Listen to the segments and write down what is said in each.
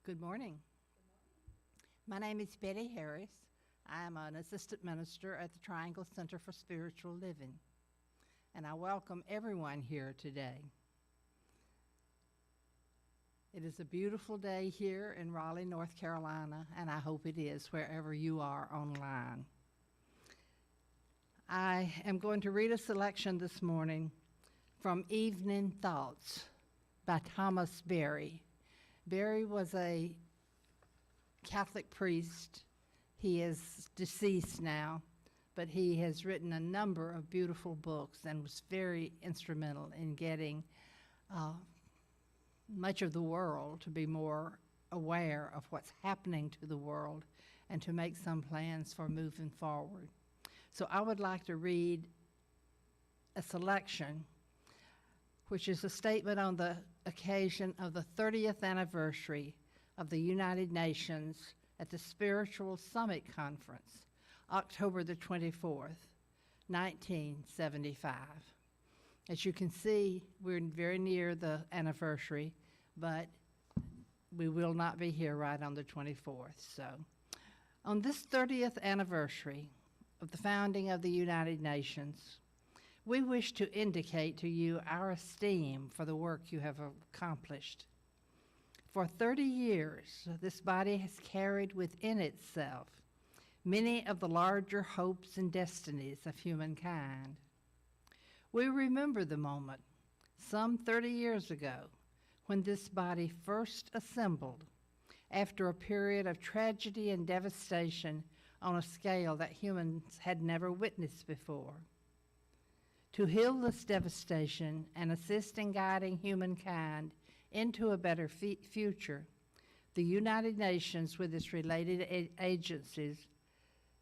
Good morning. My name is Betty Harris. I am an assistant minister at the Triangle Center for Spiritual Living, and I welcome everyone here today. It is a beautiful day here in Raleigh, North Carolina, and I hope it is wherever you are online. I am going to read a selection this morning from Evening Thoughts by Thomas Berry. Berry was a Catholic priest. He is deceased now, but he has written a number of beautiful books and was very instrumental in getting much of the world to be more aware of what's happening to the world and to make some plans for moving forward. So I would like to read a selection, which is a statement on the occasion of the 30th anniversary of the United Nations at the Spiritual Summit Conference, October the 24th, 1975. As you can see, we're very near the anniversary, but we will not be here right on the 24th. So, on this 30th anniversary of the founding of the United Nations, we wish to indicate to you our esteem for the work you have accomplished. For 30 years, this body has carried within itself many of the larger hopes and destinies of humankind. We remember the moment, some 30 years ago, when this body first assembled after a period of tragedy and devastation on a scale that humans had never witnessed before. To heal this devastation and assist in guiding humankind into a better future, the United Nations, with its related agencies,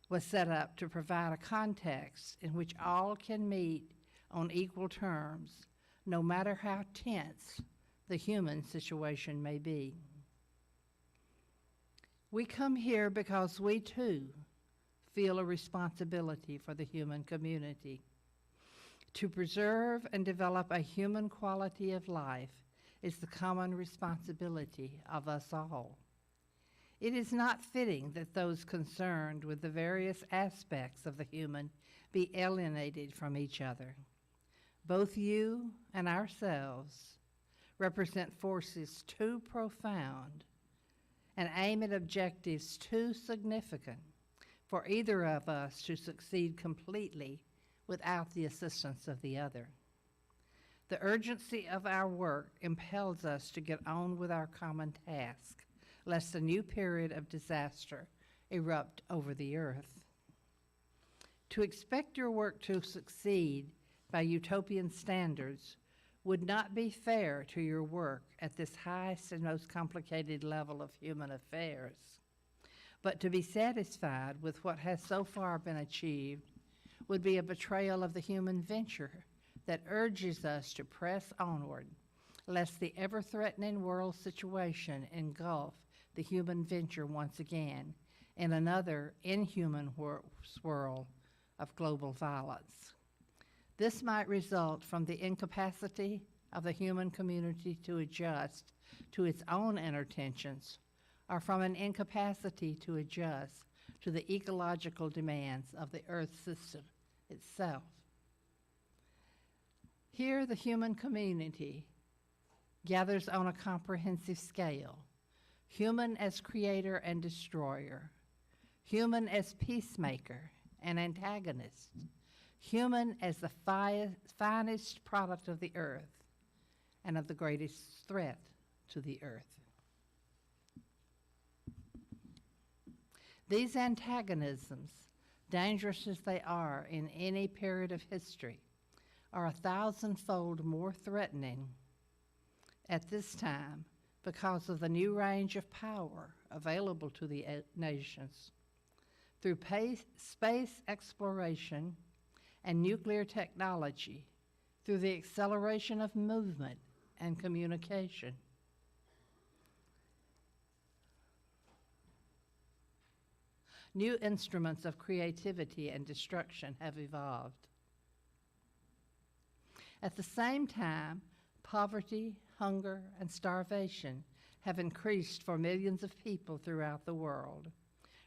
was set up to provide a context in which all can meet on equal terms, no matter how tense the human situation may be. We come here because we too feel a responsibility for the human community. To preserve and develop a human quality of life is the common responsibility of us all. It is not fitting that those concerned with the various aspects of the human be alienated from each other. Both you and ourselves represent forces too profound and aim at objectives too significant for either of us to succeed completely without the assistance of the other. The urgency of our work impels us to get on with our common task, lest a new period of disaster erupt over the earth. To expect your work to succeed by utopian standards would not be fair to your work at this highest and most complicated level of human affairs. But to be satisfied with what has so far been achieved would be a betrayal of the human venture that urges us to press onward, lest the ever-threatening world situation engulf the human venture once again in another inhuman swirl of global violence. This might result from the incapacity of the human community to adjust to its own inner tensions, or from an incapacity to adjust to the ecological demands of the Earth system itself. Here, the human community gathers on a comprehensive scale, human as creator and destroyer, human as peacemaker and antagonist, human as the finest product of the earth and of the greatest threat to the earth. These antagonisms, dangerous as they are in any period of history, are 1,000-fold more threatening at this time because of the new range of power available to the nations. Through space exploration and nuclear technology, through the acceleration of movement and communication. New instruments of creativity and destruction have evolved. At the same time, poverty, hunger, and starvation have increased for millions of people throughout the world.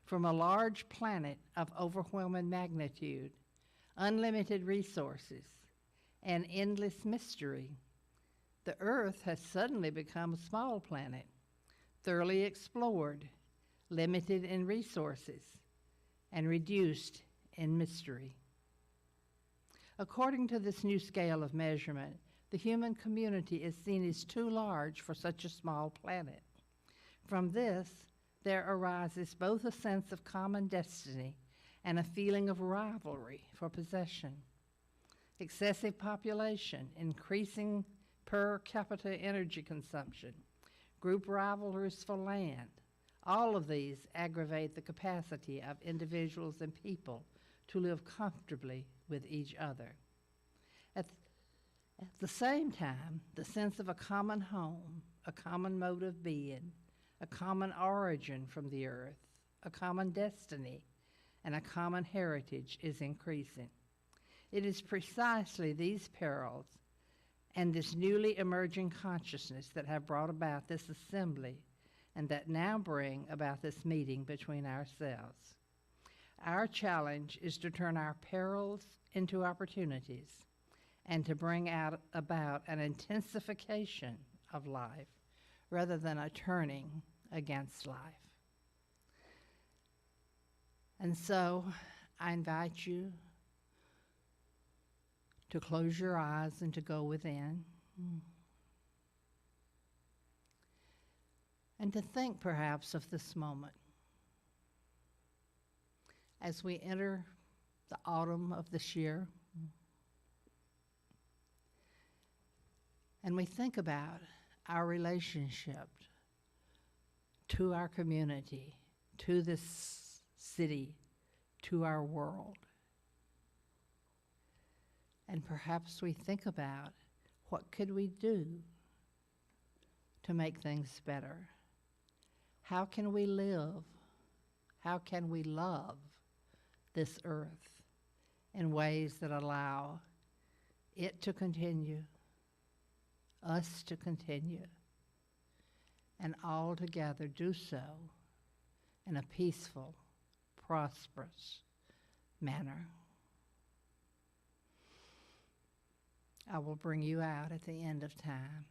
From a large planet of overwhelming magnitude, unlimited resources, and endless mystery, the Earth has suddenly become a small planet, thoroughly explored, limited in resources, and reduced in mystery. According to this new scale of measurement, the human community is seen as too large for such a small planet. From this, there arises both a sense of common destiny and a feeling of rivalry for possession. Excessive population, increasing per capita energy consumption, group rivalries for land, all of these aggravate the capacity of individuals and people to live comfortably with each other. At the same time, the sense of a common home, a common mode of being, a common origin from the earth, a common destiny, and a common heritage is increasing. It is precisely these perils and this newly emerging consciousness that have brought about this assembly and that now bring about this meeting between ourselves. Our challenge is to turn our perils into opportunities and to bring about an intensification of life rather than a turning against life. And so I invite you to close your eyes and to go within and to think perhaps of this moment as we enter the autumn of this year and we think about our relationship to our community, to this city, to our world. And perhaps we think about what could we do to make things better? How can we live? How can we love this earth in ways that allow it to continue, us to continue, and all together do so in a peaceful, prosperous manner? I will bring you out at the end of time.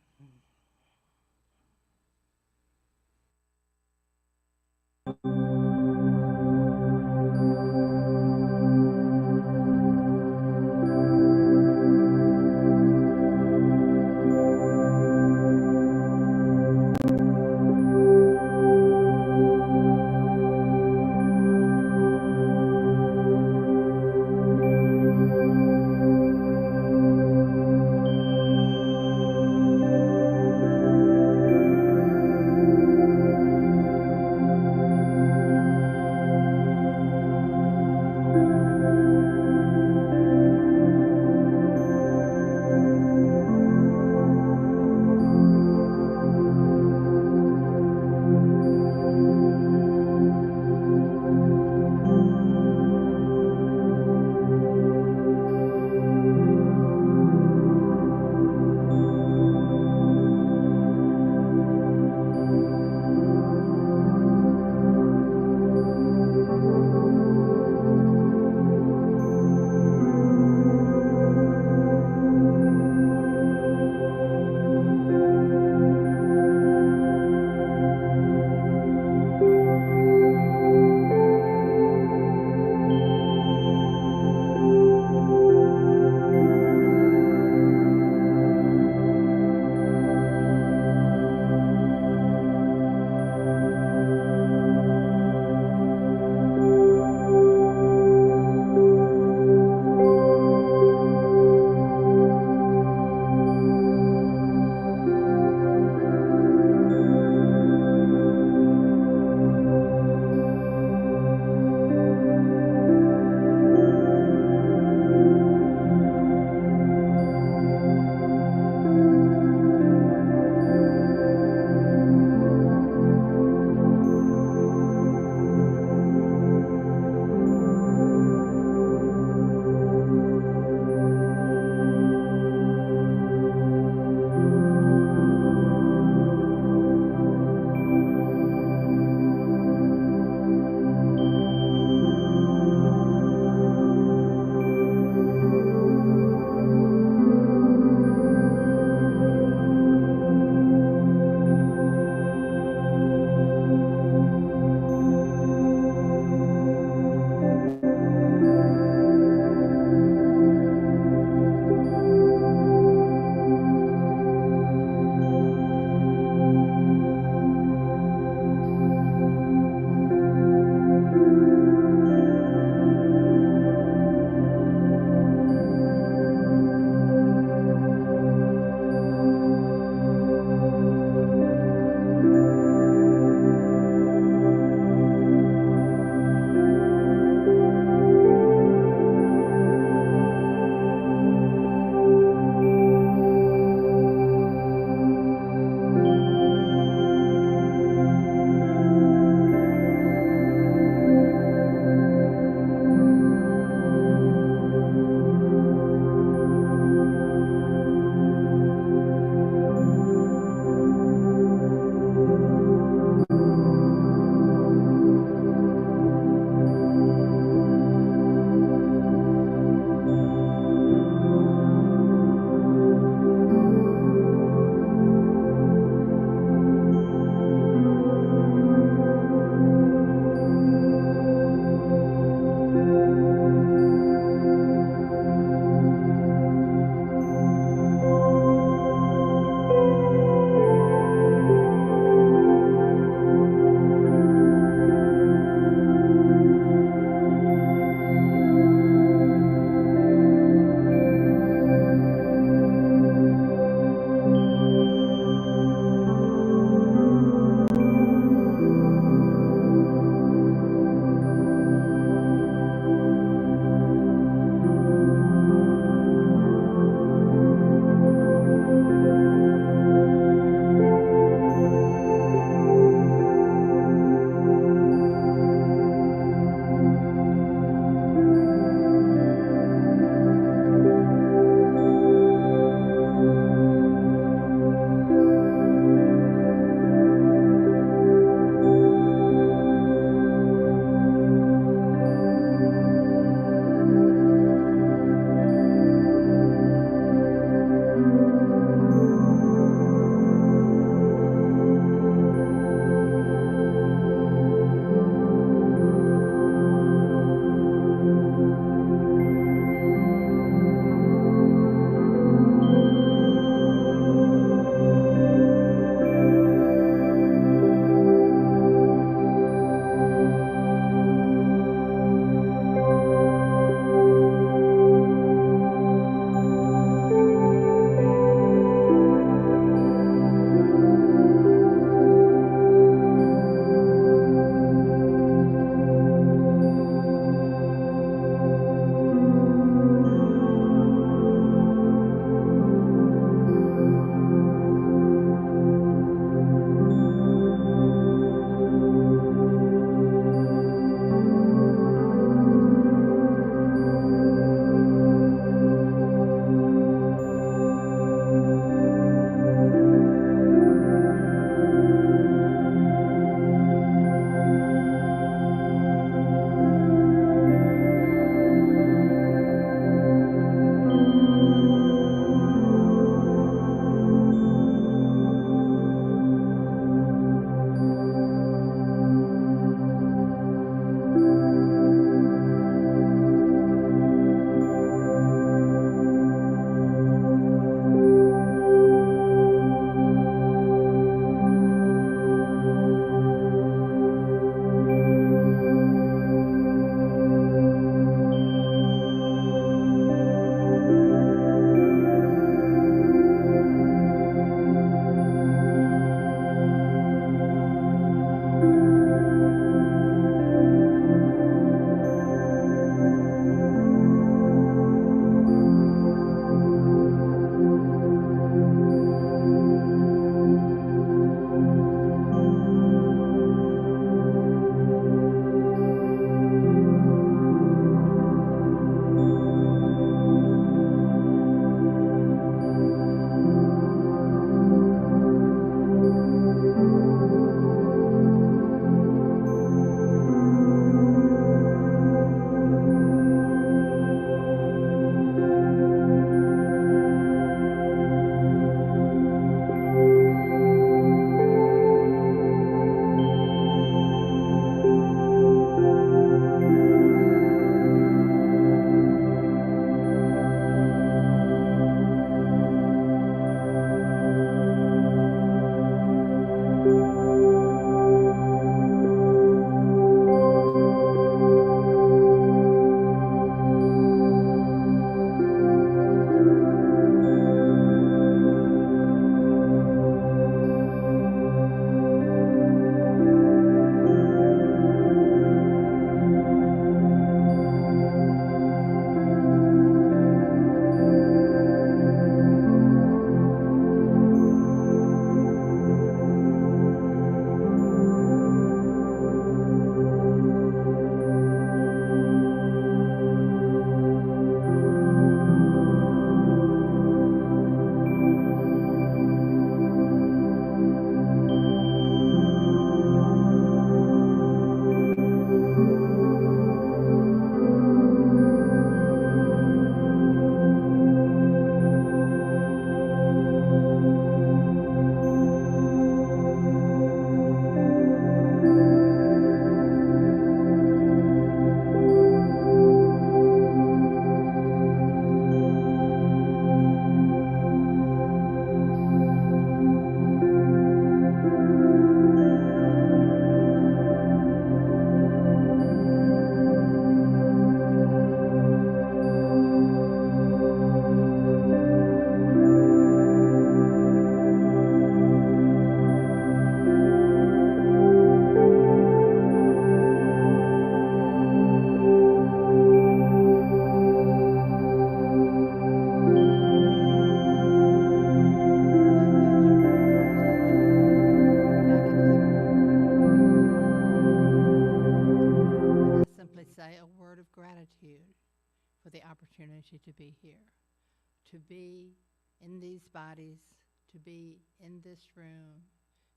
in this room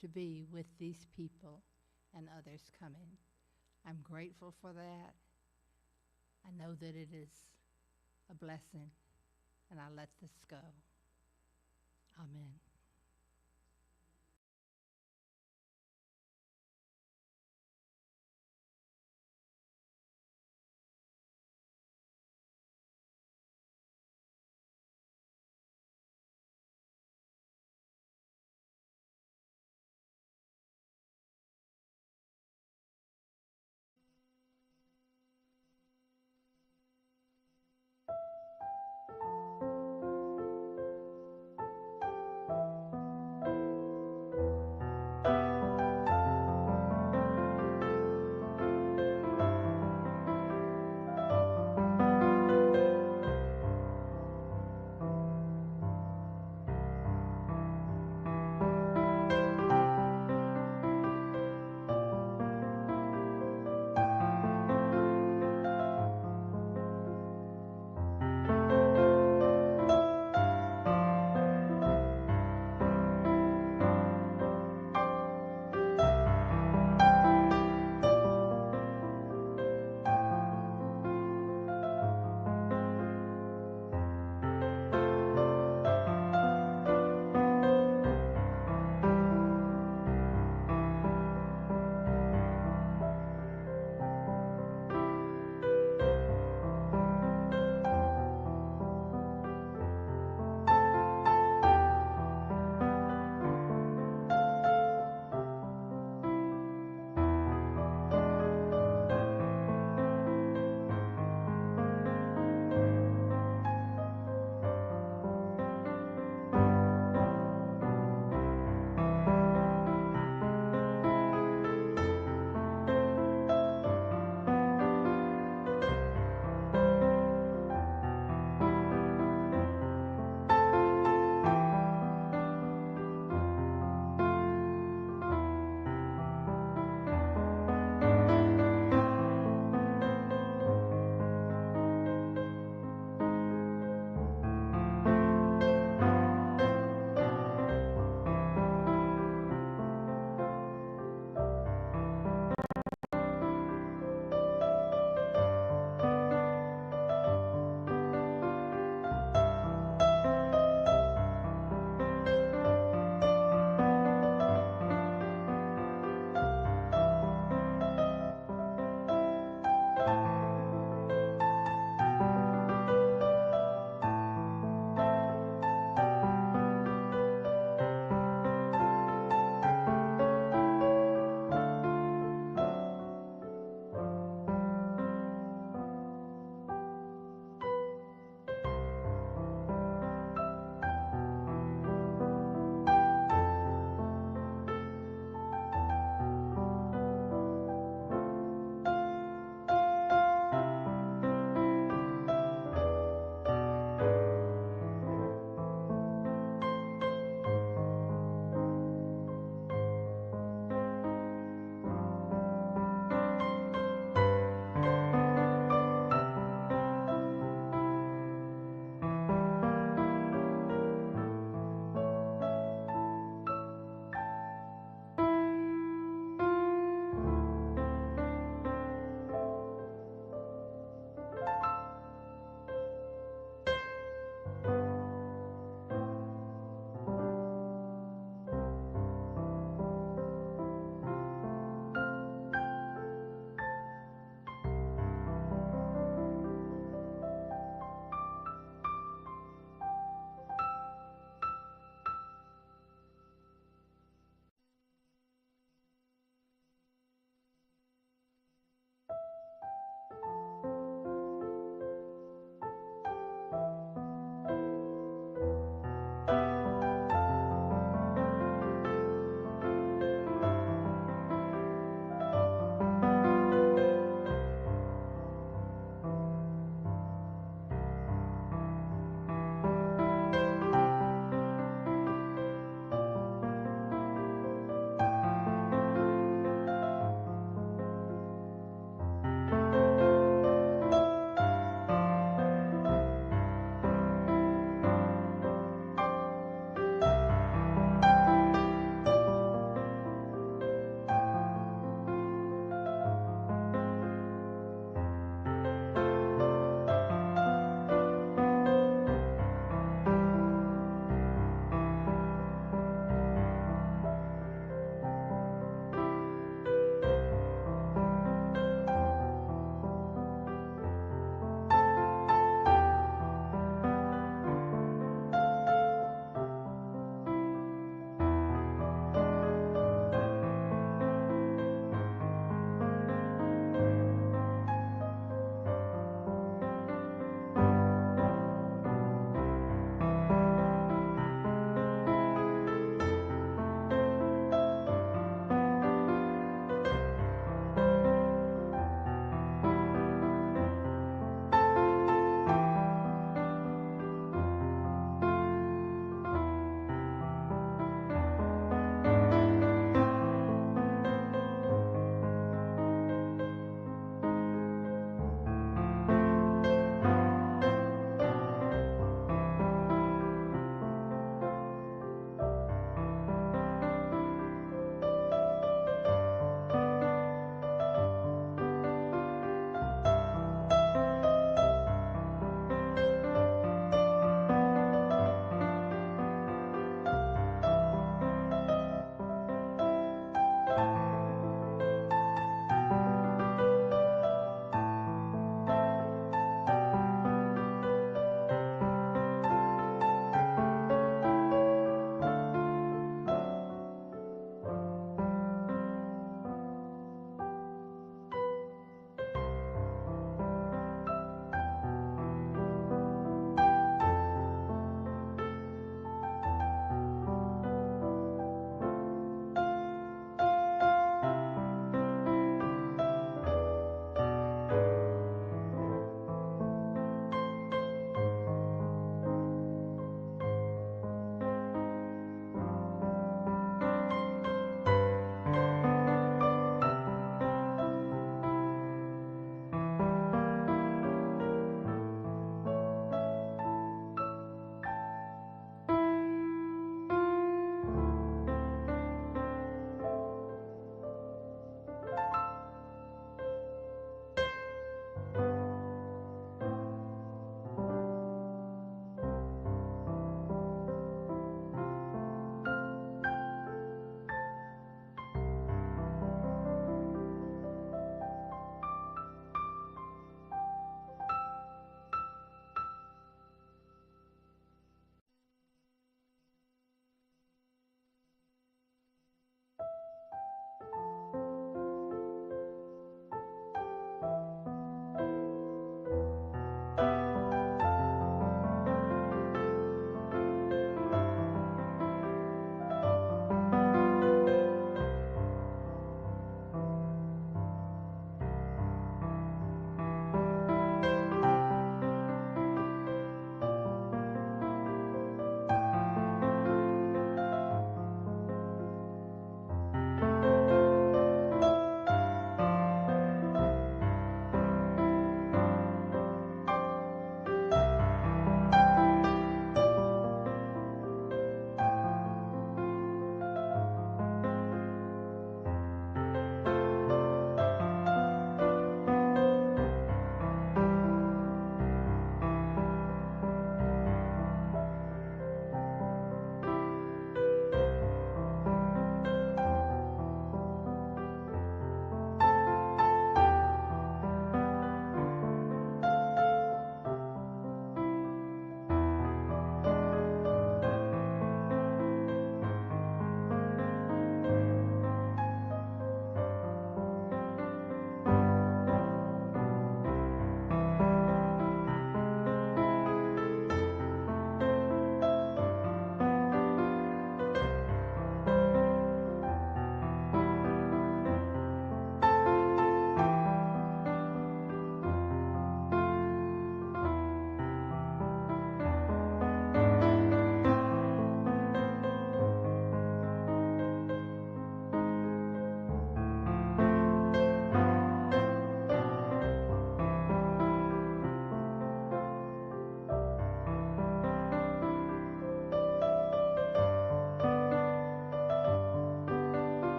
to be with these people and others coming. I'm grateful for that. I know that it is a blessing, and I let this go. Amen.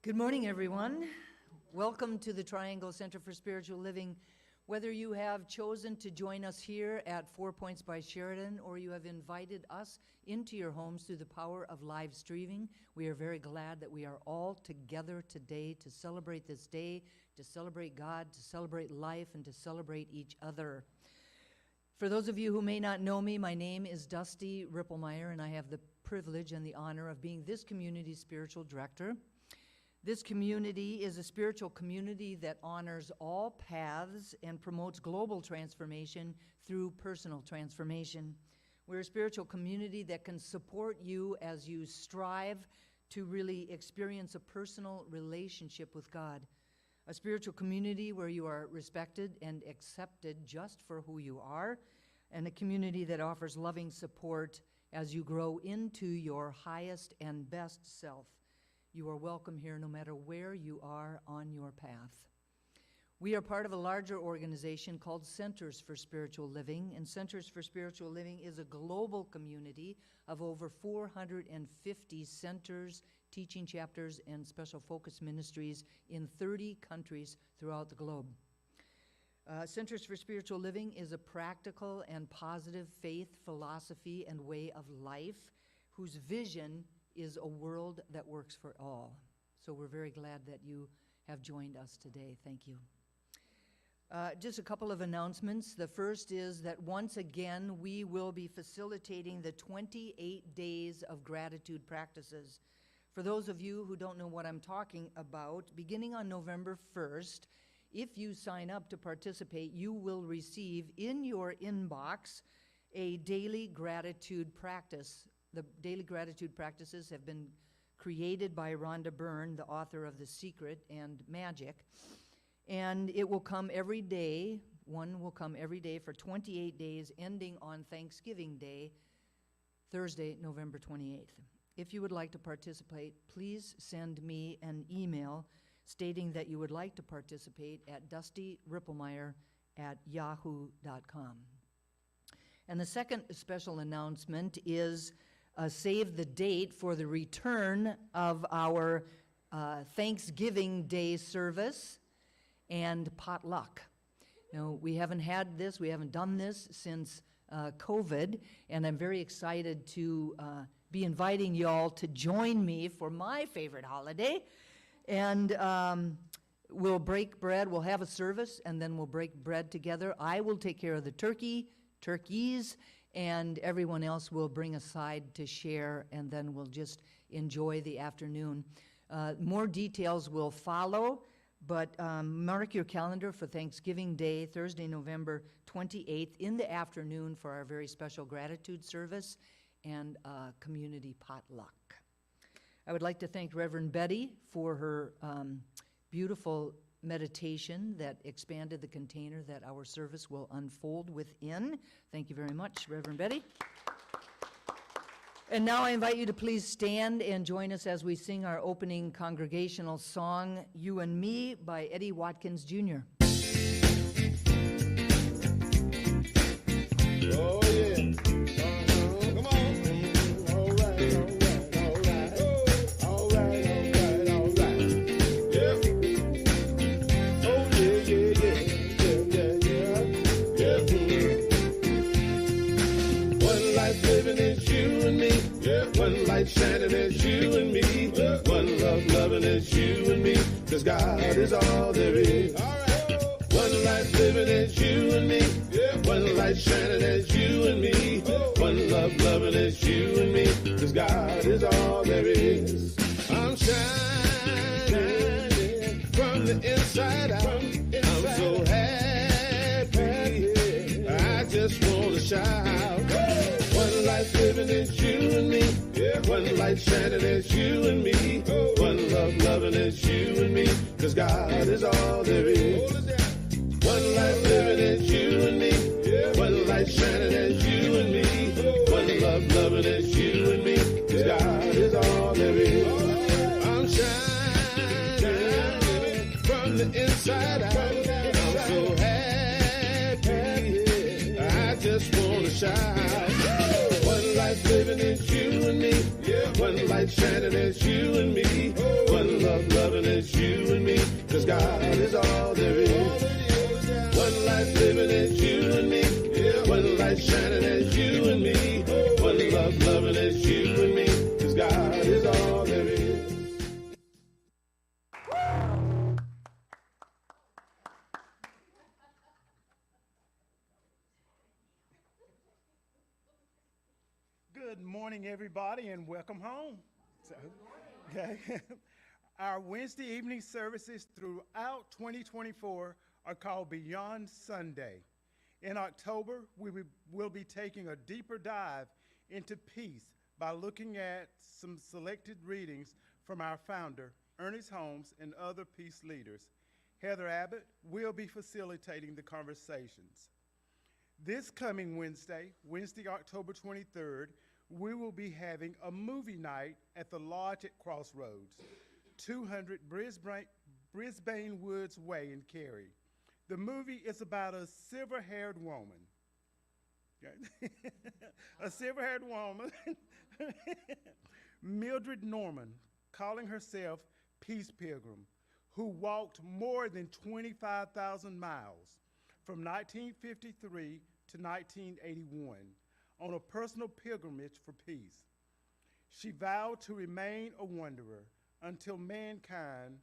Good morning, everyone. Welcome to the Triangle Center for Spiritual Living. Whether you have chosen to join us here at 4 Points by Sheridan or you have invited us into your homes through the power of live streaming, we are very glad that we are all together today to celebrate this day, to celebrate God, to celebrate life, and to celebrate each other. For those of you who may not know me, my name is Dusty Rippelmeyer, and I have the privilege and the honor of being this community's spiritual director. This community is a spiritual community that honors all paths and promotes global transformation through personal transformation. We're a spiritual community that can support you as you strive to really experience a personal relationship with God. A spiritual community where you are respected and accepted just for who you are, and a community that offers loving support as you grow into your highest and best self. You are welcome here no matter where you are on your path. We are part of a larger organization called Centers for Spiritual Living, and Centers for Spiritual Living is a global community of over 450 centers, teaching chapters, and special focus ministries in 30 countries throughout the globe. Centers for Spiritual Living is a practical and positive faith, philosophy, and way of life whose vision is a world that works for all. So we're very glad that you have joined us today. Thank you. Just a couple of announcements. The first is that once again, we will be facilitating the 28 days of gratitude practices. For those of you who don't know what I'm talking about, beginning on November 1st, if you sign up to participate, you will receive in your inbox a daily gratitude practice. The daily gratitude practices have been created by Rhonda Byrne, the author of The Secret and Magic, and it will come every day. One will come every day for 28 days, ending on Thanksgiving Day, Thursday, November 28th. If you would like to participate, please send me an email stating that you would like to participate at dustyrippelmeyer@yahoo.com. And the second special announcement is save the date for the return of our Thanksgiving Day service and potluck. You know, we haven't done this since COVID, and I'm very excited to be inviting y'all to join me for my favorite holiday. And we'll break bread, we'll have a service, and then we'll break bread together. I will take care of the turkeys, and everyone else will bring a side to share, and then we'll just enjoy the afternoon. More details will follow, but mark your calendar for Thanksgiving Day, Thursday, November 28th, in the afternoon for our very special gratitude service and community potluck. I would like to thank Reverend Betty for her beautiful meditation that expanded the container that our service will unfold within. Thank you very much, Reverend Betty. And now I invite you to please stand and join us as we sing our opening congregational song, You and Me, by Eddie Watkins, Jr. Oh, yeah. Come on. All right. Yeah. Oh, yeah. One life living is you and me. Yeah. One light shining is you and me. Yeah. One love loving is you and me. 'Cause God is all there is. All right. One life living is you and me. Yeah. One light shining is you and me. Oh. One love loving is you and me. 'Cause God is all there is. I'm shining from the inside out. I'm so happy. I just want to shout. One life living is you and me. Yeah. One light shining is you and me. Oh. One love loving is you and me. 'Cause God is all there is. One life living is you and me. Yeah. One light shining is you and me. Oh. One love loving is you and me. 'Cause God is all there is. I'm shining from the inside out. I'm so happy. I just want to shout. One life living is you and me. Yeah. One light shining as you and me. One love loving as you and me. 'Cause God is all there is. One life living as you and me. One light shining as you and me. One love loving as you and me. 'Cause God is all there is. Good morning, everybody, and welcome home. Okay. Our Wednesday evening services throughout 2024 are called Beyond Sunday. In October, we will be taking a deeper dive into peace by looking at some selected readings from our founder, Ernest Holmes, and other peace leaders. Heather Abbott will be facilitating the conversations. This coming Wednesday, October 23rd, we will be having a movie night at the Lodge at Crossroads, 200 Brisbane Woods Way in Cary. The movie is about a silver-haired woman. Okay? A silver-haired woman, Mildred Norman, calling herself Peace Pilgrim, who walked more than 25,000 miles from 1953 to 1981 on a personal pilgrimage for peace. She vowed to remain a wanderer until mankind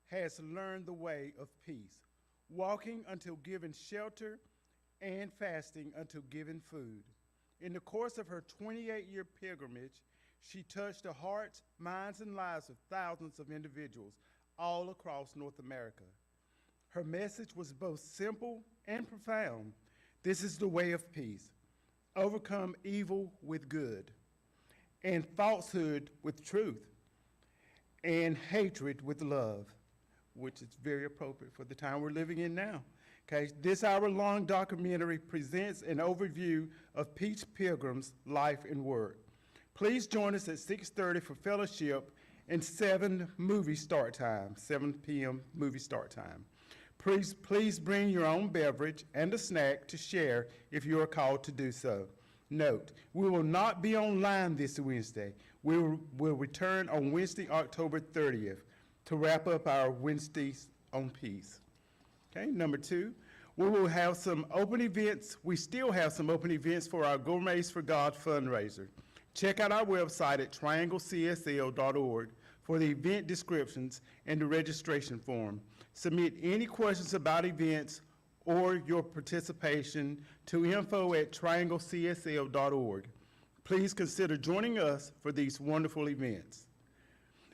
has learned the way of peace, walking until given shelter and fasting until given food. In the course of her 28-year pilgrimage, she touched the hearts, minds, and lives of thousands of individuals all across North America. Her message was both simple and profound. This is the way of peace. Overcome evil with good, and falsehood with truth, and hatred with love, which is very appropriate for the time we're living in now. Okay, this hour-long documentary presents an overview of Peace Pilgrim's life and work. Please join us at 6:30 for fellowship and 7 p.m. movie start time. Please bring your own beverage and a snack to share if you are called to do so. Note, we will not be online this Wednesday. We will return on Wednesday, October 30th to wrap up our Wednesdays on Peace. Okay, number 2, we will have some open events. We still have some open events for our Gourmets for God fundraiser. Check out our website at trianglecsl.org for the event descriptions and the registration form. Submit any questions about events or your participation to info@trianglecsl.org. Please consider joining us for these wonderful events.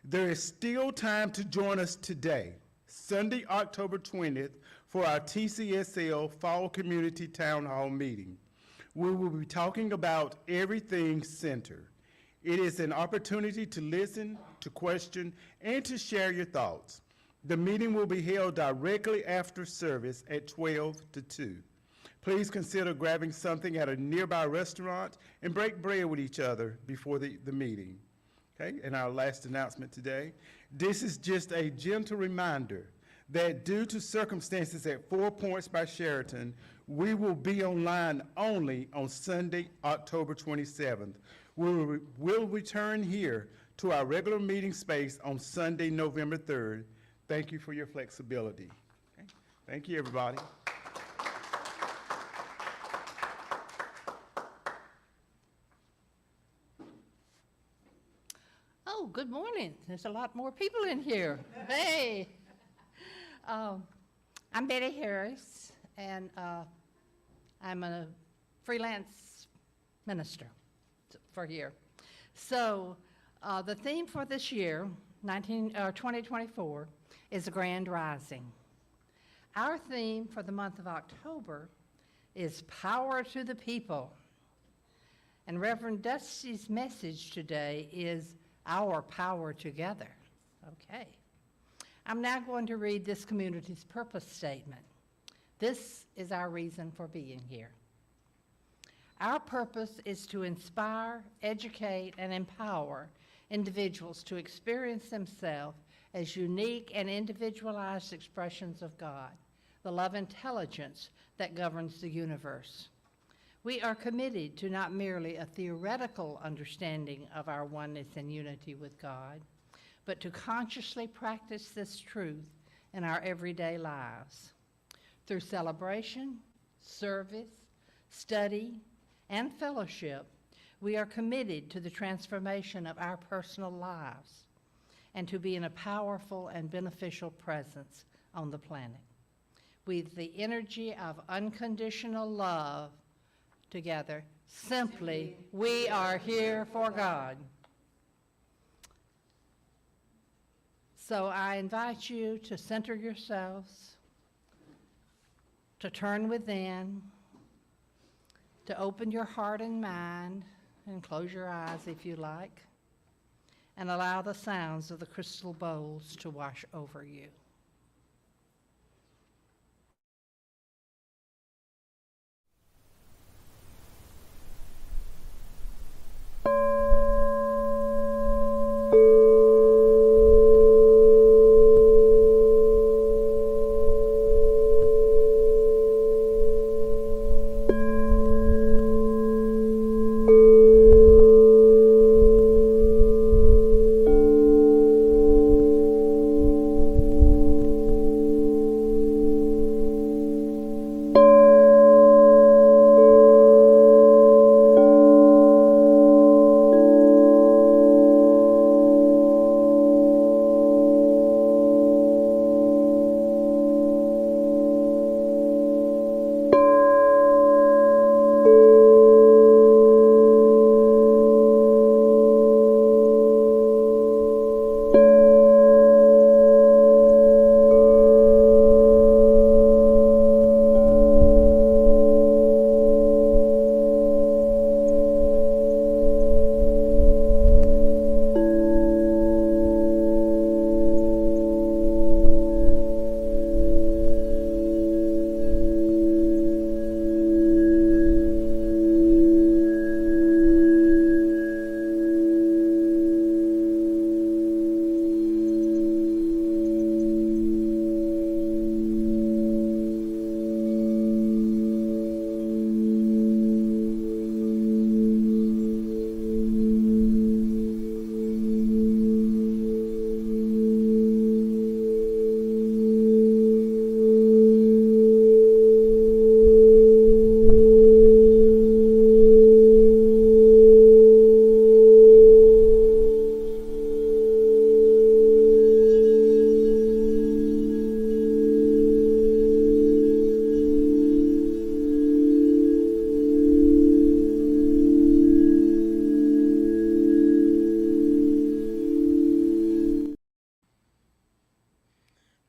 There is still time to join us today, Sunday, October 20th, for our TCSL Fall Community Town Hall meeting. We will be talking about everything center. It is an opportunity to listen, to question, and to share your thoughts. The meeting will be held directly after service at 12 to 2. Please consider grabbing something at a nearby restaurant and break bread with each other before the meeting. Okay, and our last announcement today, this is just a gentle reminder that due to circumstances at 4 Points by Sheraton, we will be online only on Sunday, October 27th. We'll return here to our regular meeting space on Sunday, November 3rd. Thank you for your flexibility. Okay. Thank you, everybody. Oh, good morning. There's a lot more people in here. Hey. I'm Betty Harris, and I'm a freelance minister for here. So the theme for this year, 2024, is a grand rising. Our theme for the month of October is power to the people. And Reverend Dusty's message today is our power together. Okay. I'm now going to read this community's purpose statement. This is our reason for being here. Our purpose is to inspire, educate, and empower individuals to experience themselves as unique and individualized expressions of God, the love intelligence that governs the universe. We are committed to not merely a theoretical understanding of our oneness and unity with God, but to consciously practice this truth in our everyday lives. Through celebration, service, study, and fellowship, we are committed to the transformation of our personal lives and to being a powerful and beneficial presence on the planet. With the energy of unconditional love together, simply, we are here for God. So I invite you to center yourselves, to turn within, to open your heart and mind, and close your eyes if you like, and allow the sounds of the crystal bowls to wash over you.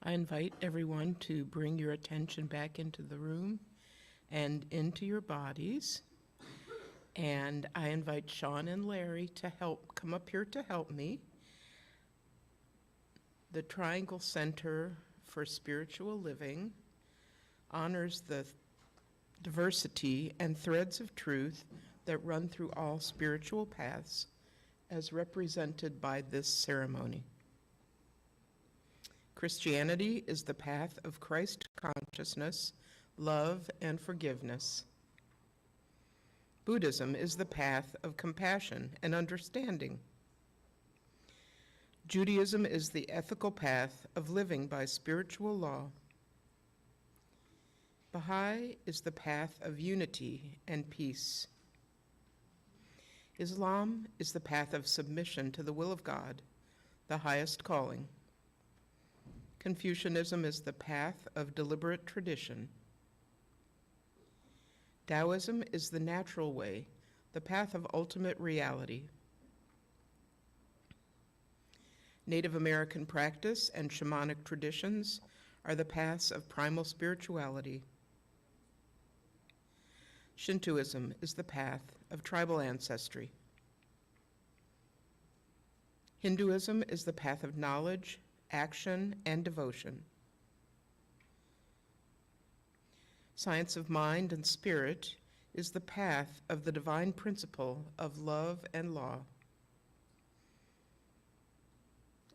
I invite everyone to bring your attention back into the room and into your bodies. And I invite Sean and Larry to come up here to help me. The Triangle Center for Spiritual Living honors the diversity and threads of truth that run through all spiritual paths as represented by this ceremony. Christianity is the path of Christ consciousness, love, and forgiveness. Buddhism is the path of compassion and understanding. Judaism is the ethical path of living by spiritual law. Baha'i is the path of unity and peace. Islam is the path of submission to the will of God, the highest calling. Confucianism is the path of deliberate tradition. Taoism is the natural way, the path of ultimate reality. Native American practice and shamanic traditions are the paths of primal spirituality. Shintoism is the path of tribal ancestry. Hinduism is the path of knowledge, action, and devotion. Science of mind and spirit is the path of the divine principle of love and law.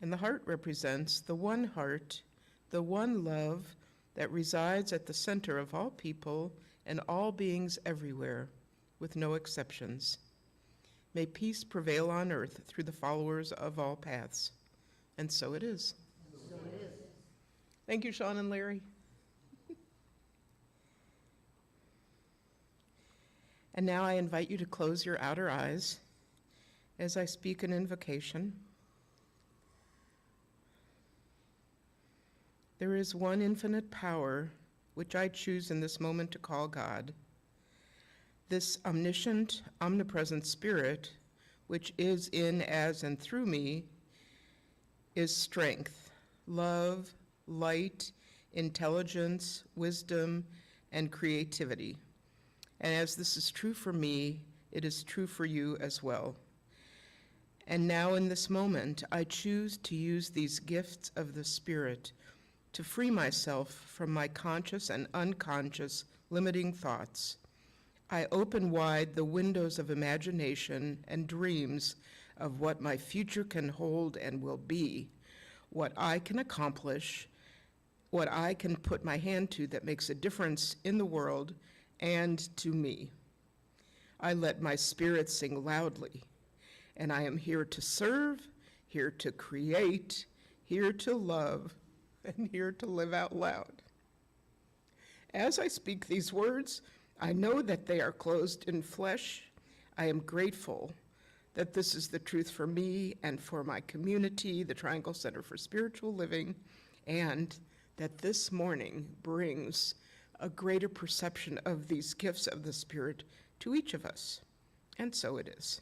And the heart represents the one heart, the one love that resides at the center of all people and all beings everywhere, with no exceptions. May peace prevail on earth through the followers of all paths. And so it is. So it is. Thank you, Sean and Larry. And now I invite you to close your outer eyes as I speak an invocation. There is one infinite power which I choose in this moment to call God. This omniscient, omnipresent Spirit, which is in, as, and through me, is strength, love, light, intelligence, wisdom, and creativity. And as this is true for me, it is true for you as well. And now in this moment, I choose to use these gifts of the Spirit to free myself from my conscious and unconscious limiting thoughts. I open wide the windows of imagination and dreams of what my future can hold and will be, what I can accomplish, what I can put my hand to that makes a difference in the world and to me. I let my spirit sing loudly, and I am here to serve, here to create, here to love, and here to live out loud. As I speak these words, I know that they are clothed in flesh. I am grateful that this is the truth for me and for my community, the Triangle Center for Spiritual Living, and that this morning brings a greater perception of these gifts of the Spirit to each of us. And so it is.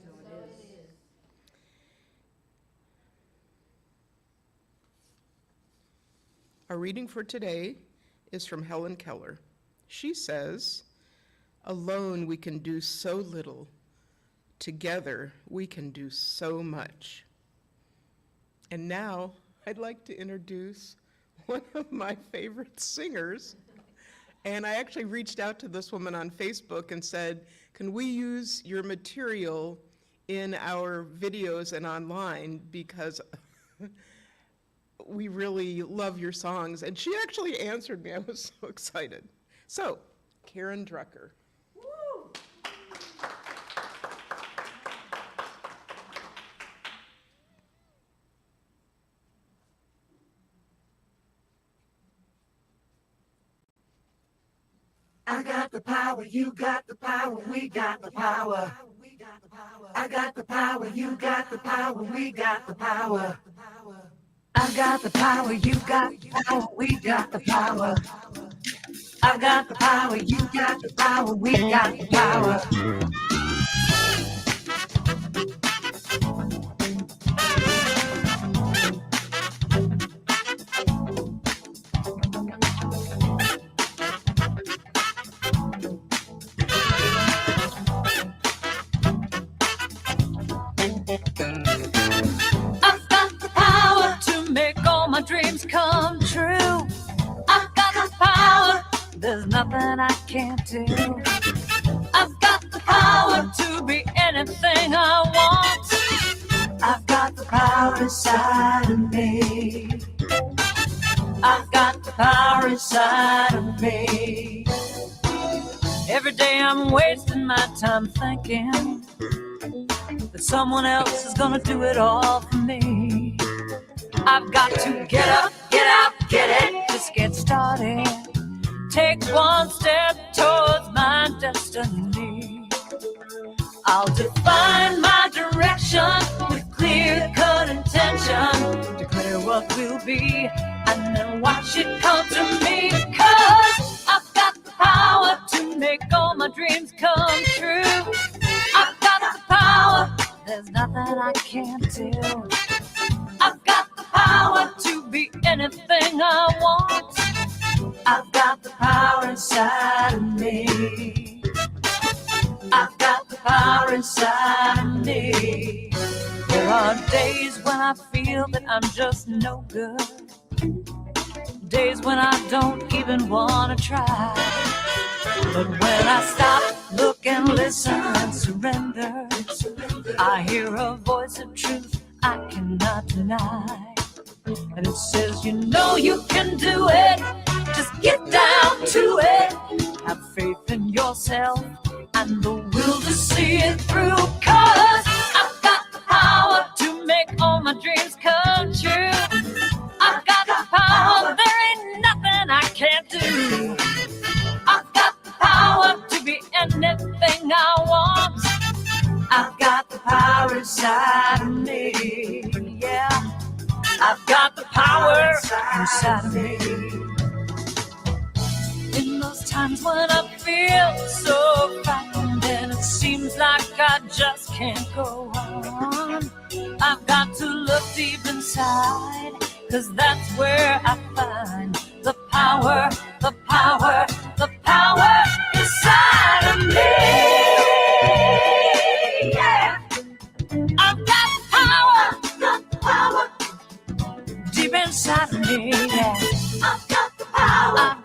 So it is. Our reading for today is from Helen Keller. She says, "Alone we can do so little. Together we can do so much." And now I'd like to introduce one of my favorite singers. And I actually reached out to this woman on Facebook and said, can we use your material in our videos and online, because we really love your songs. And she actually answered me. I was so excited. So, Karen Drucker. Woo! I got the power, you got the power, we got the power. I got the power, you got the power, we got the power. I got the power, you got the power, we got the power. I got the power, you got the power, we got the power. I've got the power to make all my dreams come true. I've got the power, there's nothing I can't do. I've got the power to be anything I want. I've got the power inside of me. I've got the power inside of me. Every day I'm wasting my time thinking that someone else is gonna do it all for me. I've got to get up, get out, get it, just get started. Take one step towards my destiny. I'll define my direction with clear-cut intention. Declare what will be and then watch it come to me. 'Cause I've got the power to make all my dreams come true. I've got the power, there's nothing I can't do. I've got the power to be anything I want. I've got the power inside of me. I've got the power inside of me. There are days when I feel that I'm just no good. Days when I don't even want to try. But when I stop, look and listen and surrender, I hear a voice of truth I cannot deny. And it says, you know you can do it. Just get down to it. Have faith in yourself and and the will to see it through. 'Cause I've got the power to make all my dreams come true. I've got the power, there ain't nothing I can't do. I've got the power to be anything I want. I've got the power inside of me, yeah. I've got the power inside of me. In those times when I feel so frightened and it seems like I just can't go on, I've got to look deep inside, 'cause that's where I find the power, the power, the power inside of me. Yeah. I've got the power deep inside of me. Yeah. I've got the power.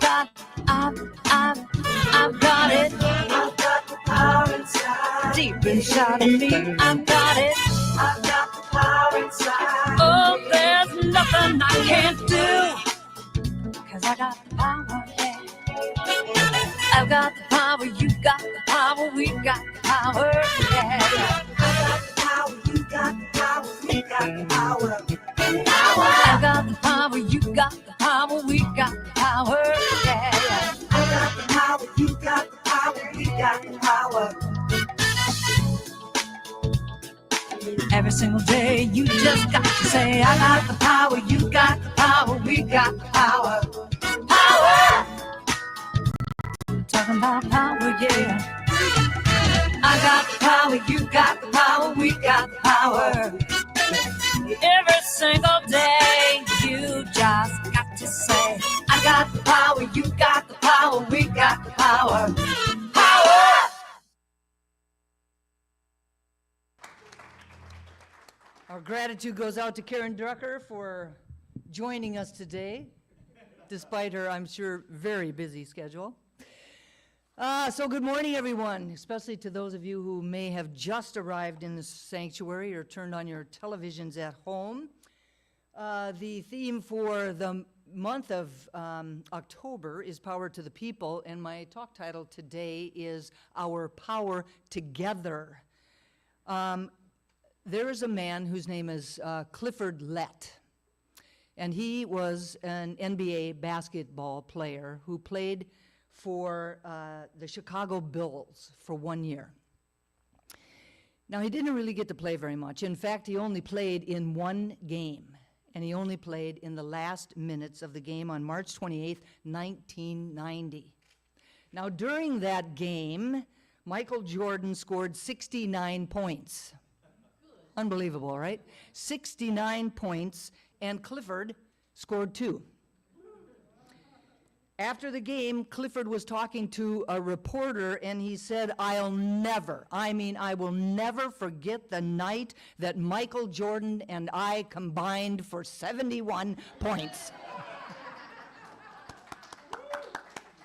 I've got it. I've got the power inside. Deep inside of me. I've got it. I've got the power inside. Oh, there's nothing I can't do, 'cause I got the power, yeah. I've got the power, you got the power, we got the power, yeah. I got the power, you got the power, we got the power. I got the power, you got the power, we got the power, yeah. I got the power, you got the power, we got the power. Every single day you just got to say, I got the power, you got the power, we got the power. Power! Talking about power, yeah. I got the power, you got the power, we got the power. Every single day you just got to say, I got the power, you got the power, we got the power. Power! Our gratitude goes out to Karen Drucker for joining us today, despite her, I'm sure, very busy schedule. So good morning, everyone, especially to those of you who may have just arrived in the sanctuary or turned on your televisions at home. The theme for the month of October is Power to the People, and my talk title today is Our Power Together. There is a man whose name is Clifford Lett, and he was an NBA basketball player who played for the Chicago Bulls for 1 year. Now, he didn't really get to play very much. In fact, he only played in one game, and he only played in the last minutes of the game on March 28th, 1990. Now, during that game, Michael Jordan scored 69 points. Unbelievable, right? 69 points, and Clifford scored 2. After the game, Clifford was talking to a reporter, and he said, I will never forget the night that Michael Jordan and I combined for 71 points.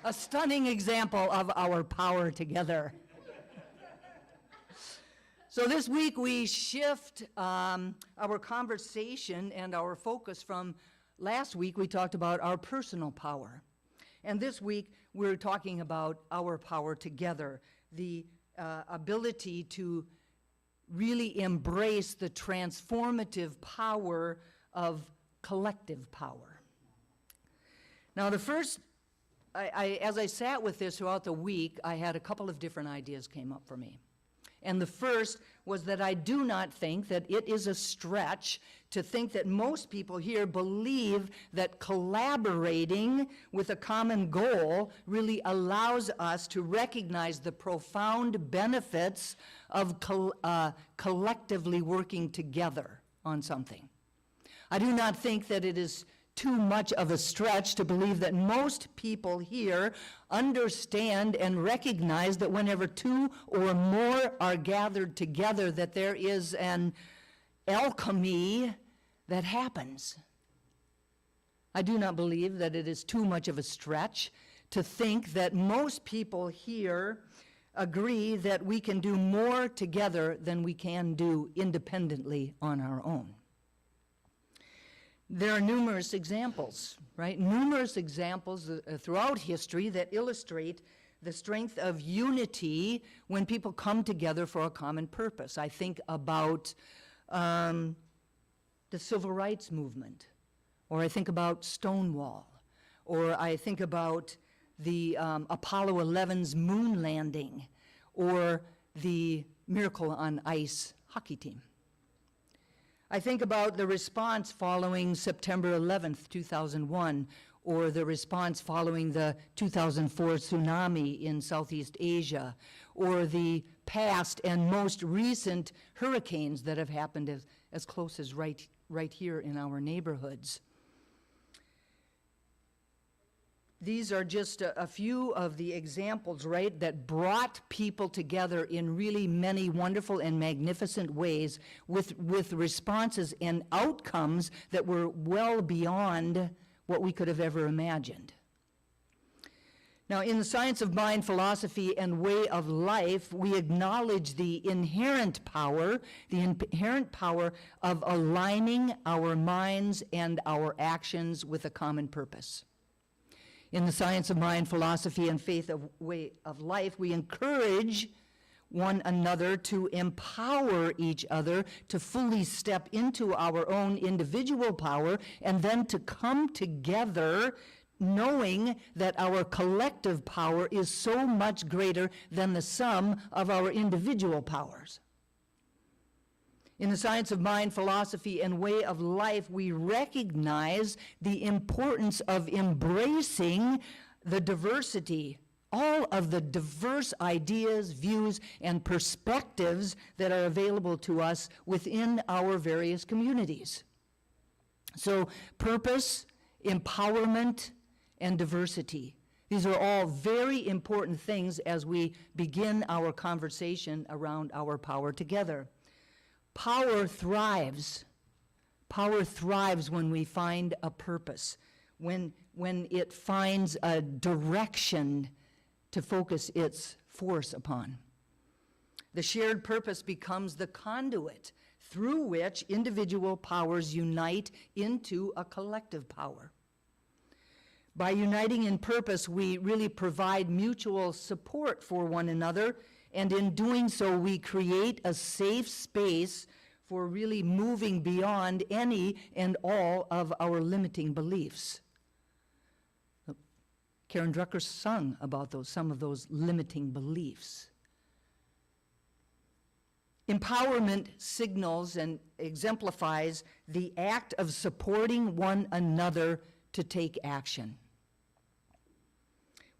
A stunning example of our power together. So this week we shift our conversation and our focus from last week we talked about our personal power. And this week we're talking about our power together, the ability to really embrace the transformative power of collective power. Now the first, as I sat with this throughout the week, I had a couple of different ideas came up for me. And the first was that I do not think that it is a stretch to think that most people here believe that collaborating with a common goal really allows us to recognize the profound benefits of collectively working together on something. I do not think that it is too much of a stretch to believe that most people here understand and recognize that whenever two or more are gathered together, that there is an alchemy that happens. I do not believe that it is too much of a stretch to think that most people here agree that we can do more together than we can do independently on our own. There are numerous examples, right? Numerous examples throughout history that illustrate the strength of unity when people come together for a common purpose. I think about the civil rights movement, or I think about Stonewall, or I think about the Apollo 11's moon landing, or the Miracle on Ice hockey team. I think about the response following September 11th, 2001, or the response following the 2004 tsunami in Southeast Asia, or the past and most recent hurricanes that have happened as close as right here in our neighborhoods. These are just a few of the examples, right, that brought people together in really many wonderful and magnificent ways with responses and outcomes that were well beyond what we could have ever imagined. Now, in the science of mind, philosophy, and way of life, we acknowledge the inherent power of aligning our minds and our actions with a common purpose. In the science of mind, philosophy, and faith of way of life, we encourage one another to empower each other to fully step into our own individual power, and then to come together knowing that our collective power is so much greater than the sum of our individual powers. In the science of mind, philosophy, and way of life, we recognize the importance of embracing the diversity, all of the diverse ideas, views, and perspectives that are available to us within our various communities. So, purpose, empowerment, and diversity. These are all very important things as we begin our conversation around our power together. Power thrives. Power thrives when we find a purpose, when it finds a direction to focus its force upon. The shared purpose becomes the conduit through which individual powers unite into a collective power. By uniting in purpose, we really provide mutual support for one another, and in doing so, we create a safe space for really moving beyond any and all of our limiting beliefs. Karen Drucker sung about some of those limiting beliefs. Empowerment signals and exemplifies the act of supporting one another to take action.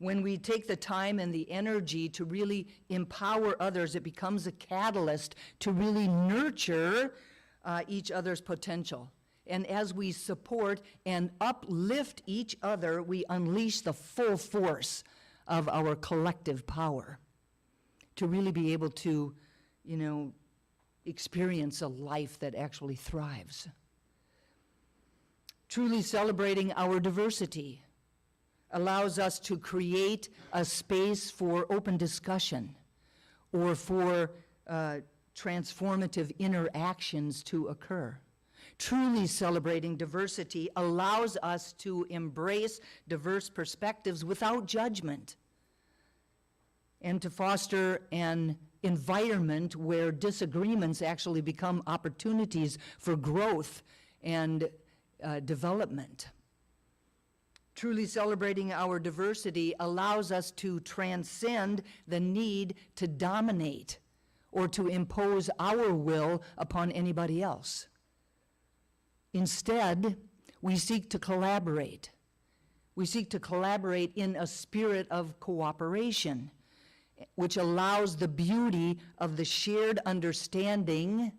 When we take the time and the energy to really empower others, it becomes a catalyst to really nurture each other's potential. And as we support and uplift each other, we unleash the full force of our collective power to really be able to, experience a life that actually thrives. Truly celebrating our diversity allows us to create a space for open discussion or for transformative interactions to occur. Truly celebrating diversity allows us to embrace diverse perspectives without judgment and to foster an environment where disagreements actually become opportunities for growth and development. Truly celebrating our diversity allows us to transcend the need to dominate or to impose our will upon anybody else. Instead, we seek to collaborate. We seek to collaborate in a spirit of cooperation, which allows the beauty of the shared understanding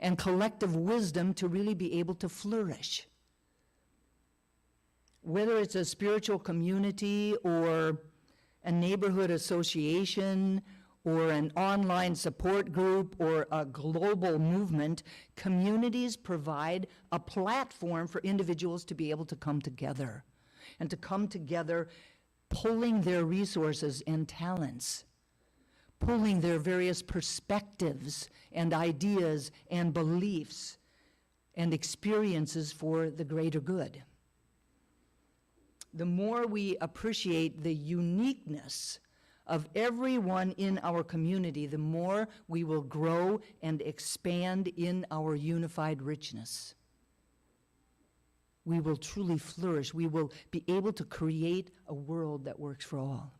and collective wisdom to really be able to flourish. Whether it's a spiritual community or a neighborhood association or an online support group or a global movement, communities provide a platform for individuals to be able to come together and to come together pulling their resources and talents, pulling their various perspectives and ideas and beliefs and experiences for the greater good. The more we appreciate the uniqueness of everyone in our community, the more we will grow and expand in our unified richness. We will truly flourish. We will be able to create a world that works for all.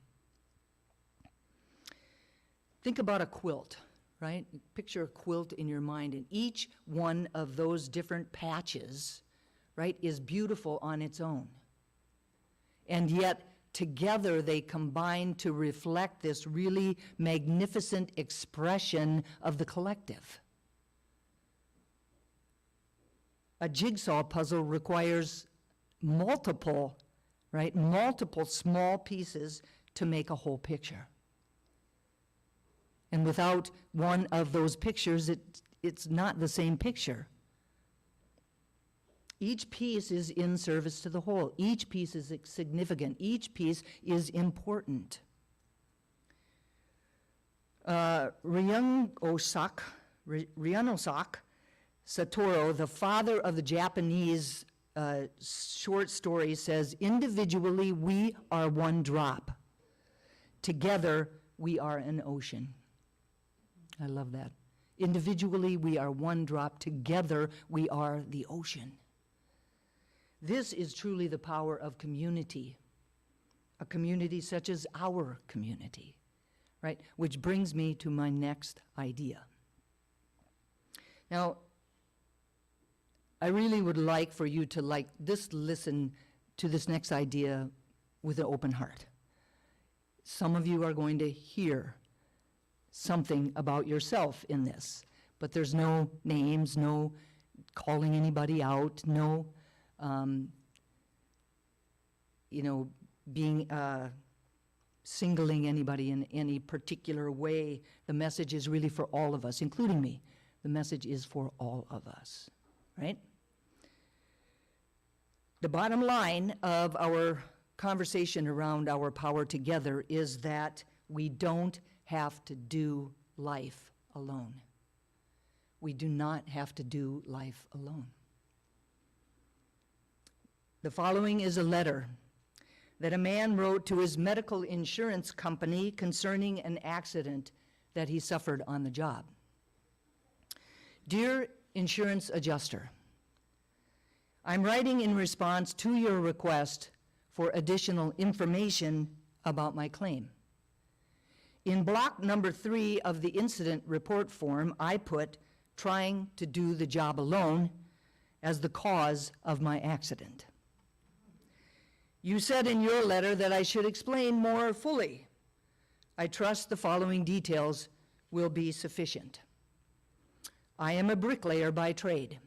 Think about a quilt, right? Picture a quilt in your mind, and each one of those different patches, right, is beautiful on its own. And yet, together they combine to reflect this really magnificent expression of the collective. A jigsaw puzzle requires multiple small pieces to make a whole picture. And without one of those pictures, it's not the same picture. Each piece is in service to the whole. Each piece is significant. Each piece is important. Ryanosaka Satoru, the father of the Japanese short story, says, individually we are one drop. Together we are an ocean. I love that. Individually we are one drop. Together we are the ocean. This is truly the power of community, a community such as our community, right? Which brings me to my next idea. Now, I really would like for you to listen to this next idea with an open heart. Some of you are going to hear something about yourself in this, but there's no names, no calling anybody out, no singling anybody in any particular way. The message is really for all of us, including me. The message is for all of us, right? The bottom line of our conversation around our power together is that we don't have to do life alone. We do not have to do life alone. The following is a letter that a man wrote to his medical insurance company concerning an accident that he suffered on the job. Dear insurance adjuster, I'm writing in response to your request for additional information about my claim. In block number 3 of the incident report form, I put trying to do the job alone as the cause of my accident. You said in your letter that I should explain more fully. I trust the following details will be sufficient. I am a bricklayer by trade.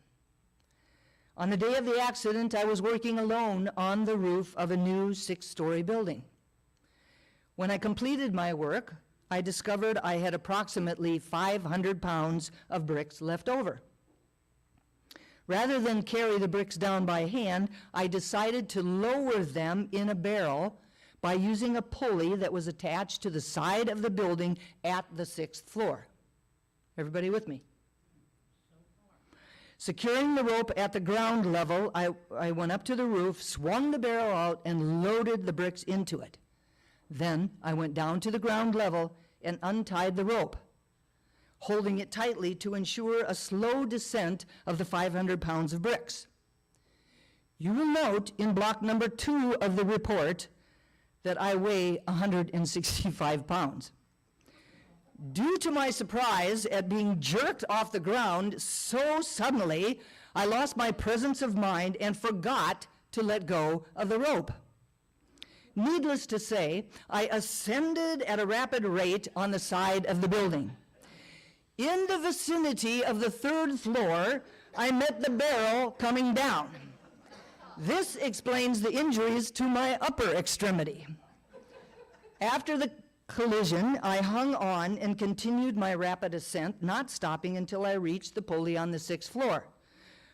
On the day of the accident, I was working alone on the roof of a new 6-story building. When I completed my work, I discovered I had approximately 500 pounds of bricks left over. Rather than carry the bricks down by hand, I decided to lower them in a barrel by using a pulley that was attached to the side of the building at the 6th floor. Everybody with me? Securing the rope at the ground level, I went up to the roof, swung the barrel out, and loaded the bricks into it. Then I went down to the ground level and untied the rope, holding it tightly to ensure a slow descent of the 500 pounds of bricks. You will note in block number 2 of the report that I weigh 165 pounds. Due to my surprise at being jerked off the ground so suddenly, I lost my presence of mind and forgot to let go of the rope. Needless to say, I ascended at a rapid rate on the side of the building. In the vicinity of the 3rd floor, I met the barrel coming down. This explains the injuries to my upper extremity. After the collision, I hung on and continued my rapid ascent, not stopping until I reached the pulley on the 6th floor.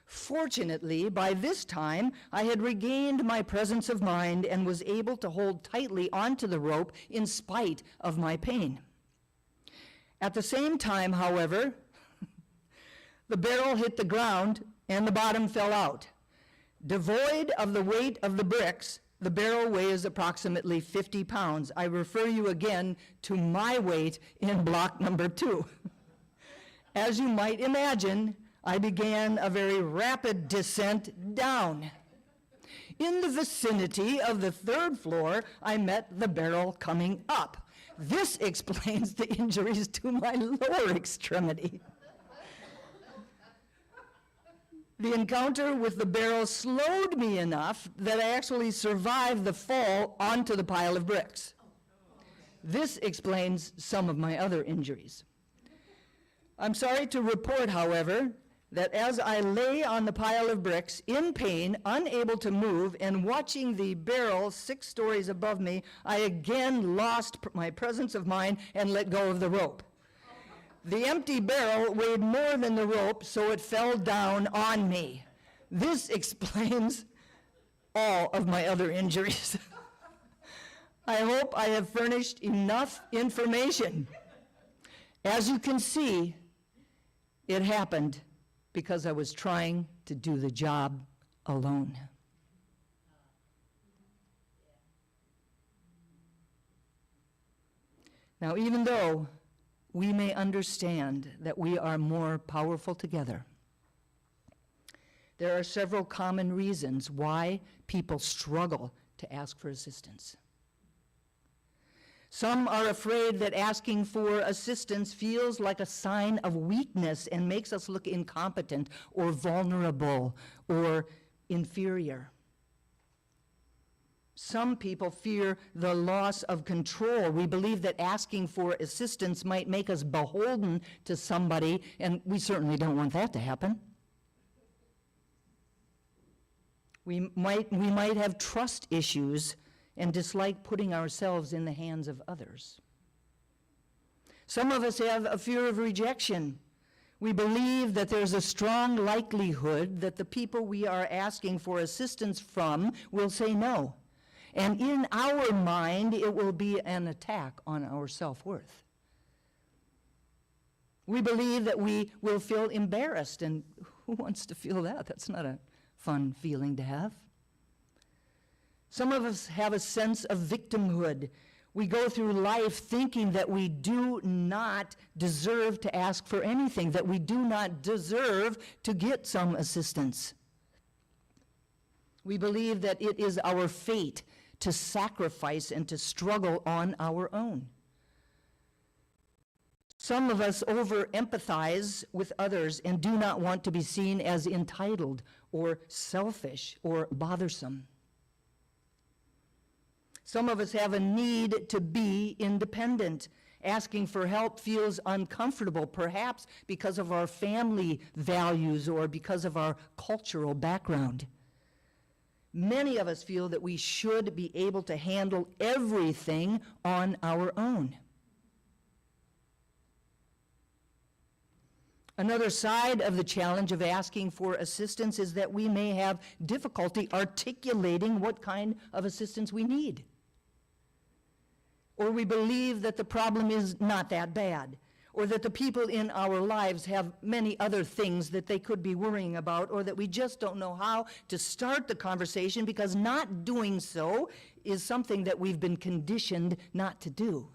Fortunately, by this time, I had regained my presence of mind and was able to hold tightly onto the rope in spite of my pain. At the same time, however, the barrel hit the ground and the bottom fell out. Devoid of the weight of the bricks, The barrel weighs approximately 50 pounds. I refer you again to my weight in block number 2. As you might imagine, I began a very rapid descent down. In the vicinity of the 3rd floor, I met the barrel coming up. This explains the injuries to my lower extremity. The encounter with the barrel slowed me enough that I actually survived the fall onto the pile of bricks. This explains some of my other injuries. I'm sorry to report, however, that as I lay on the pile of bricks, in pain, unable to move, and watching the barrel 6 stories above me, I again lost my presence of mind and let go of the rope. The empty barrel weighed more than the rope, so it fell down on me. This explains all of my other injuries. I hope I have furnished enough information. As you can see, it happened because I was trying to do the job alone. Now, even though we may understand that we are more powerful together, there are several common reasons why people struggle to ask for assistance. Some are afraid that asking for assistance feels like a sign of weakness and makes us look incompetent or vulnerable or inferior. Some people fear the loss of control. We believe that asking for assistance might make us beholden to somebody, and we certainly don't want that to happen. We might have trust issues and dislike putting ourselves in the hands of others. Some of us have a fear of rejection. We believe that there's a strong likelihood that the people we are asking for assistance from will say no. And in our mind, it will be an attack on our self-worth. We believe that we will feel embarrassed, and who wants to feel that? That's not a fun feeling to have. Some of us have a sense of victimhood. We go through life thinking that we do not deserve to ask for anything, that we do not deserve to get some assistance. We believe that it is our fate to sacrifice and to struggle on our own. Some of us over-empathize with others and do not want to be seen as entitled or selfish or bothersome. Some of us have a need to be independent. Asking for help feels uncomfortable, perhaps because of our family values or because of our cultural background. Many of us feel that we should be able to handle everything on our own. Another side of the challenge of asking for assistance is that we may have difficulty articulating what kind of assistance we need. Or we believe that the problem is not that bad, or that the people in our lives have many other things that they could be worrying about, or that we just don't know how to start the conversation because not doing so is something that we've been conditioned not to do.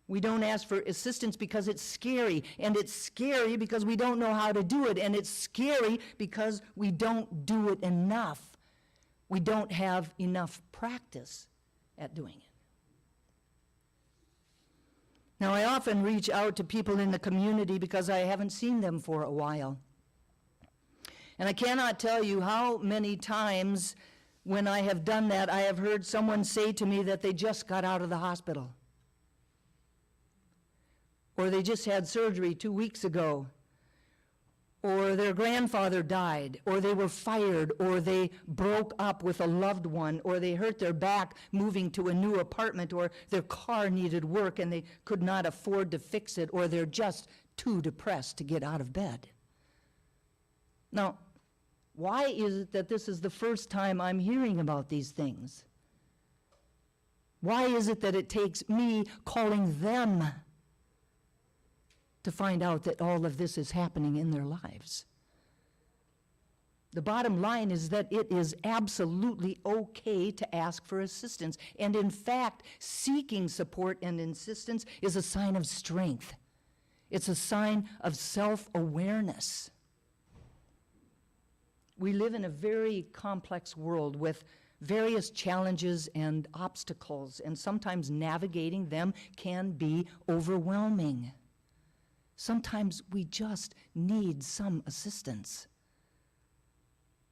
We don't ask for assistance because it's scary, and it's scary because we don't know how to do it, and it's scary because we don't do it enough. We don't have enough practice at doing it. Now, I often reach out to people in the community because I haven't seen them for a while. And I cannot tell you how many times when I have done that, I have heard someone say to me that they just got out of the hospital, or they just had surgery 2 weeks ago, or their grandfather died, or they were fired, or they broke up with a loved one, or they hurt their back moving to a new apartment, or their car needed work and they could not afford to fix it, or they're just too depressed to get out of bed. Now, why is it that this is the first time I'm hearing about these things? Why is it that it takes me calling them to find out that all of this is happening in their lives? The bottom line is that it is absolutely okay to ask for assistance. And in fact, seeking support and assistance is a sign of strength. It's a sign of self-awareness. We live in a very complex world with various challenges and obstacles, and sometimes navigating them can be overwhelming. Sometimes we just need some assistance.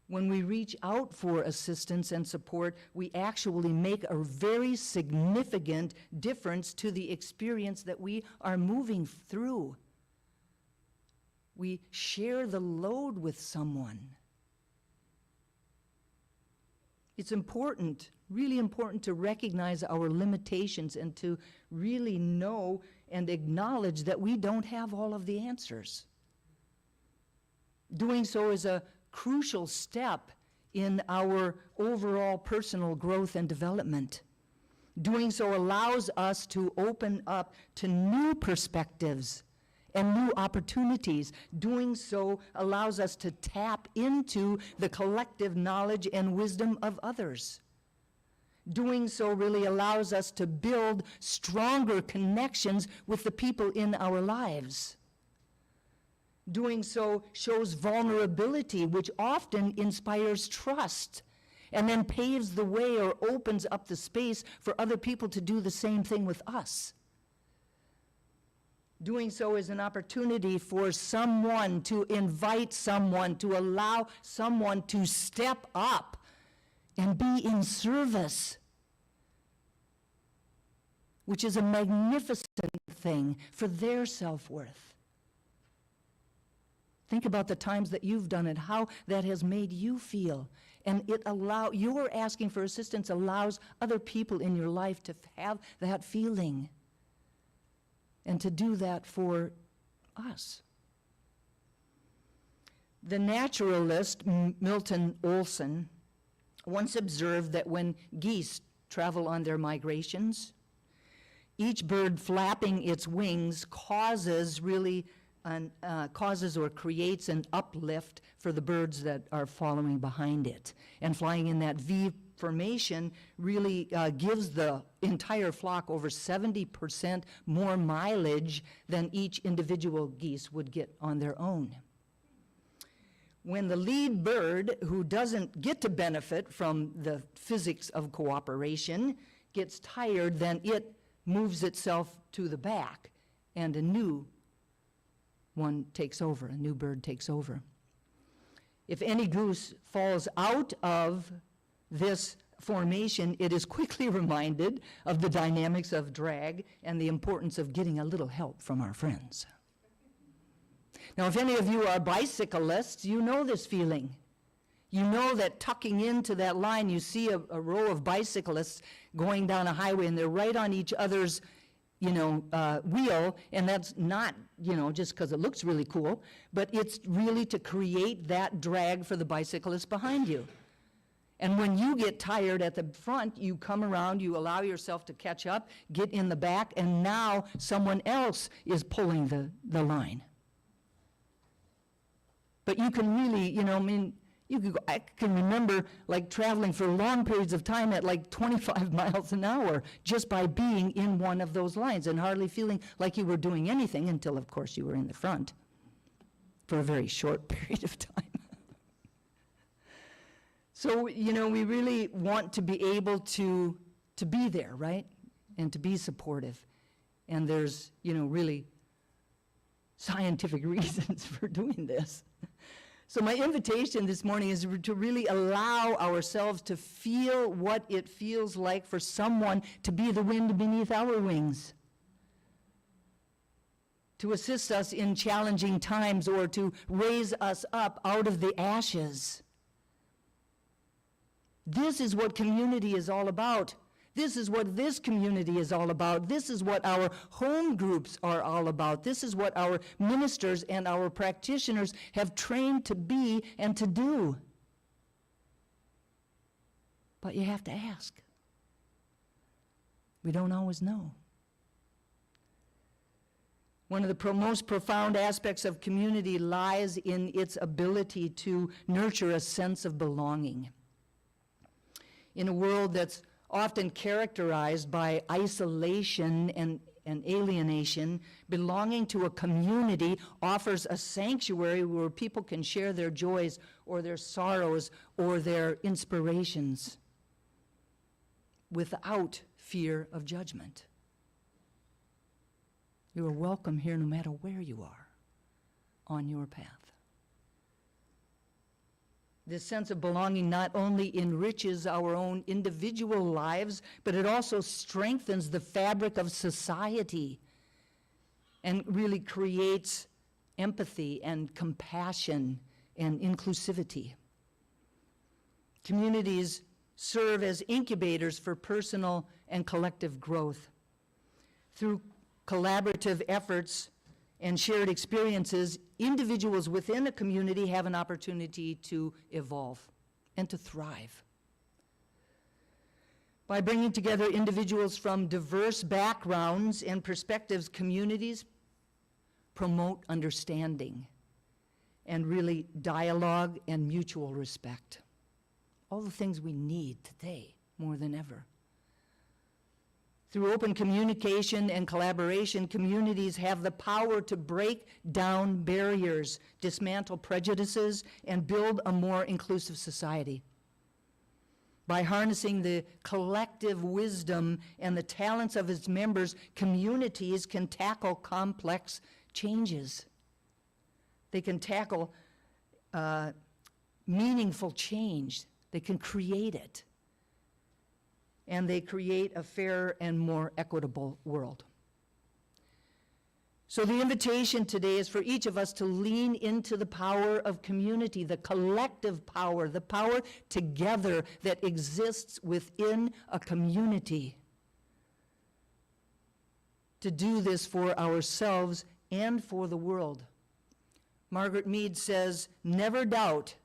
When we reach out for assistance and support, we actually make a very significant difference to the experience that we are moving through. We share the load with someone. It's important, really important, to recognize our limitations and to really know and acknowledge that we don't have all of the answers. Doing so is a crucial step in our overall personal growth and development. Doing so allows us to open up to new perspectives and new opportunities. Doing so allows us to tap into the collective knowledge and wisdom of others. Doing so really allows us to build stronger connections with the people in our lives. Doing so shows vulnerability, which often inspires trust, and then paves the way or opens up the space for other people to do the same thing with us. Doing so is an opportunity for someone to invite someone, to allow someone to step up and be in service, which is a magnificent thing for their self-worth. Think about the times that you've done it, how that has made you feel. And your asking for assistance allows other people in your life to have that feeling and to do that for us. The naturalist Milton Olson once observed that when geese travel on their migrations, each bird flapping its wings causes or creates an uplift for the birds that are following behind it. And flying in that V formation really gives the entire flock over 70% more mileage than each individual geese would get on their own. When the lead bird, who doesn't get to benefit from the physics of cooperation, gets tired, then it moves itself to the back, and a new one takes over, a new bird takes over. If any goose falls out of this formation, it is quickly reminded of the dynamics of drag and the importance of getting a little help from our friends. Now, if any of you are bicyclists, you know this feeling. You know that tucking into that line, you see a row of bicyclists going down a highway, and they're right on each other's wheel, and that's not, just because it looks really cool, but it's really to create that drag for the bicyclist behind you. And when you get tired at the front, you come around, you allow yourself to catch up, get in the back, and now someone else is pulling the line. But you can really, I can remember traveling for long periods of time at 25 miles an hour just by being in one of those lines and hardly feeling like you were doing anything until, of course, you were in the front for a very short period of time. So, we really want to be able to be there, right? And to be supportive. And there's, really scientific reasons for doing this. So my invitation this morning is to really allow ourselves to feel what it feels like for someone to be the wind beneath our wings, to assist us in challenging times or to raise us up out of the ashes. This is what community is all about. This is what this community is all about. This is what our home groups are all about. This is what our ministers and our practitioners have trained to be and to do. But you have to ask. We don't always know. One of the most profound aspects of community lies in its ability to nurture a sense of belonging. In a world that's often characterized by isolation and alienation, belonging to a community offers a sanctuary where people can share their joys or their sorrows or their inspirations without fear of judgment. You are welcome here no matter where you are on your path. This sense of belonging not only enriches our own individual lives, but it also strengthens the fabric of society and really creates empathy and compassion and inclusivity. Communities serve as incubators for personal and collective growth. Through collaborative efforts and shared experiences, individuals within a community have an opportunity to evolve and to thrive. By bringing together individuals from diverse backgrounds and perspectives, communities promote understanding and really dialogue and mutual respect. All the things we need today more than ever. Through open communication and collaboration, communities have the power to break down barriers, dismantle prejudices, and build a more inclusive society. By harnessing the collective wisdom and the talents of its members, communities can tackle complex changes. They can tackle meaningful change. They can create it. And they create a fairer and more equitable world. So the invitation today is for each of us to lean into the power of community, the collective power, the power together that exists within a community. To do this for ourselves and for the world. Margaret Mead says, "Never doubt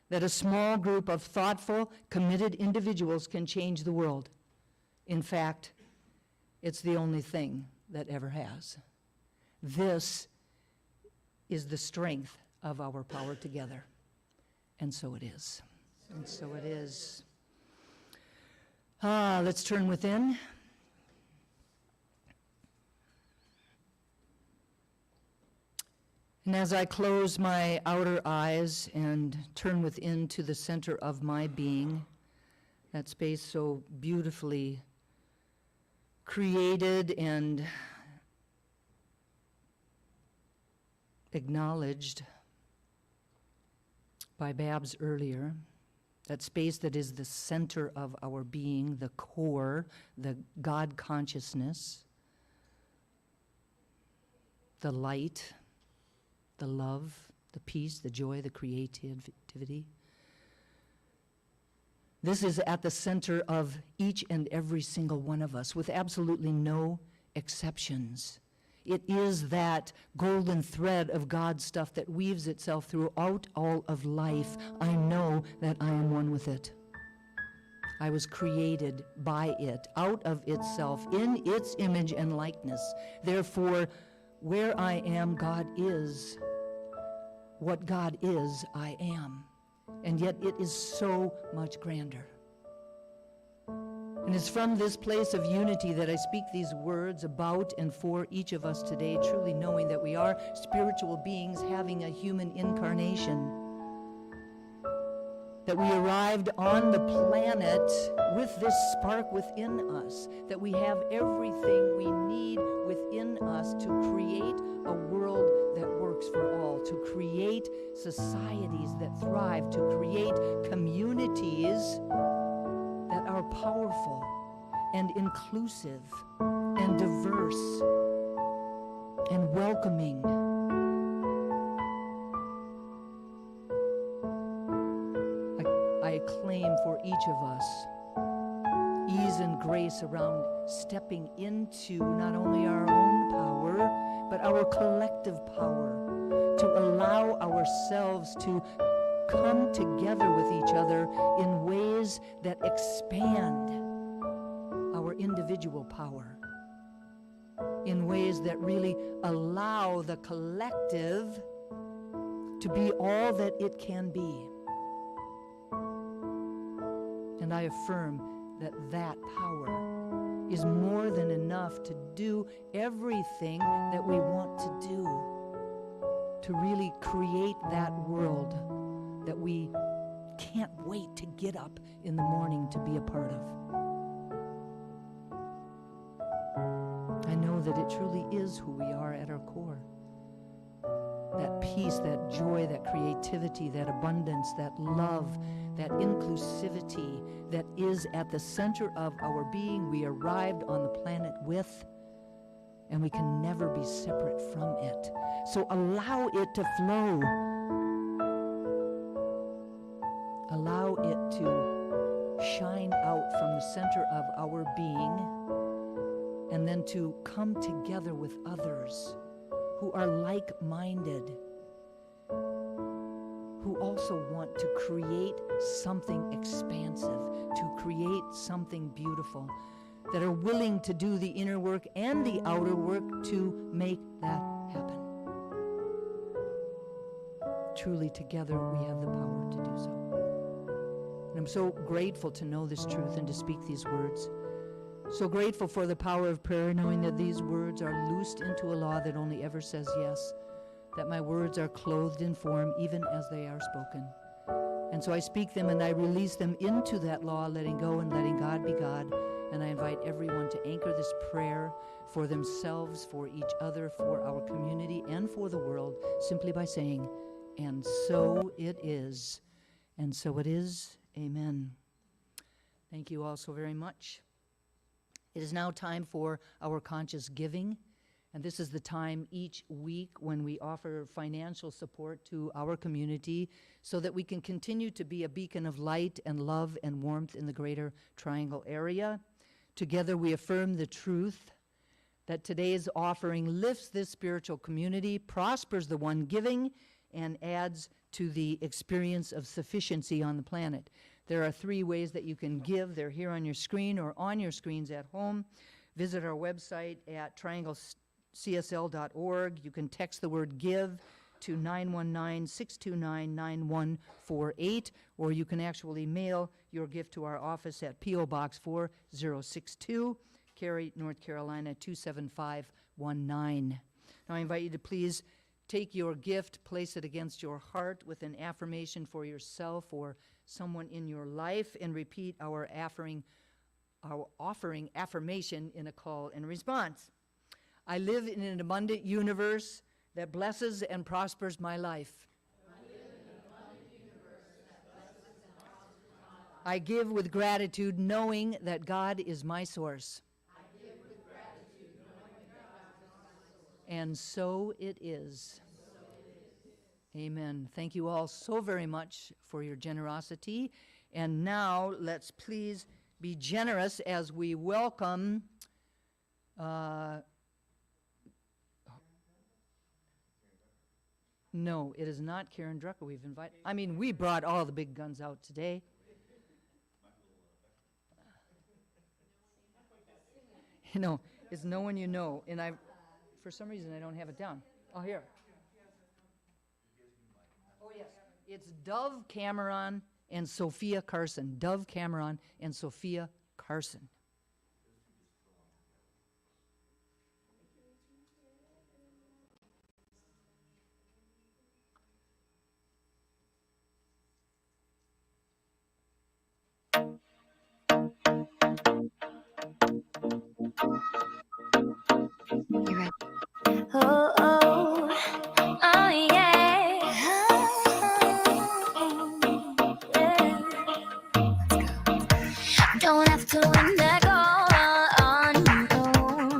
that a small group of thoughtful, committed individuals can change the world. In fact, it's the only thing that ever has." This is the strength of our power together. And so it is. And so it is. Let's turn within. And as I close my outer eyes and turn within to the center of my being, that space so beautifully created and acknowledged by Babs earlier, that space that is the center of our being, the core, the God consciousness, the light, the love, the peace, the joy, the creativity. This is at the center of each and every single one of us, with absolutely no exceptions. It is that golden thread of God stuff that weaves itself throughout all of life. I know that I am one with it. I was created by it, out of itself, in its image and likeness. Therefore, where I am, God is. What God is, I am. And yet it is so much grander. And it's from this place of unity that I speak these words about and for each of us today, truly knowing that we are spiritual beings having a human incarnation. That we arrived on the planet with this spark within us, that we have everything we need within us to create a world that works for all, to create societies that thrive, to create communities that are powerful and inclusive and diverse and welcoming. I claim for each of us ease and grace around stepping into not only our own power, but our collective power, to allow ourselves to come together with each other in ways that expand our individual power in ways that really allow the collective to be all that it can be. And I affirm that that power is more than enough to do everything that we want to do, to really create that world that we can't wait to get up in the morning to be a part of. I know that it truly is who we are at our core. That peace, that joy, that creativity, that abundance, that love, that inclusivity that is at the center of our being, we arrived on the planet with, and we can never be separate from it. So allow it to flow. Allow it to shine out from the center of our being, and then to come together with others who are like-minded, who also want to create something expansive, to create something beautiful, that are willing to do the inner work and the outer work to make that happen. Truly, together, we have the power to do so. And I'm so grateful to know this truth and to speak these words. So grateful for the power of prayer, knowing that these words are loosed into a law that only ever says yes, that my words are clothed in form even as they are spoken. And so I speak them and I release them into that law, letting go and letting God be God. And I invite everyone to anchor this prayer for themselves, for each other, for our community, and for the world, simply by saying, and so it is. And so it is. Amen. Thank you all so very much. It is now time for our conscious giving, and this is the time each week when we offer financial support to our community so that we can continue to be a beacon of light and love and warmth in the Greater Triangle area. Together we affirm the truth that today's offering lifts this spiritual community, prospers the one giving, and adds to the experience of sufficiency on the planet. There are 3 ways that you can give. They're here on your screen or on your screens at home. Visit our website at trianglecsl.org. You can text the word GIVE to 919-629-9148, or you can actually mail your gift to our office at PO Box 4062, Cary, North Carolina 27519. Now I invite you to please take your gift, place it against your heart with an affirmation for yourself or someone in your life, and repeat our offering affirmation in a call and response. I live in an abundant universe that blesses and prospers my life. I give with gratitude, knowing that God is my source. And so it is. Amen. Thank you all so very much for your generosity. And now let's please be generous as we welcome no, it is not Karen Drucker we've invited. I mean, we brought all the big guns out today. You know, it's no one you know. And for some reason, I don't have it down. Oh, here. Oh, yes. It's Dove Cameron and Sophia Carson. Dove Cameron and Sophia Carson. Oh, oh, oh, yeah. Yeah. Don't have to let go on your own.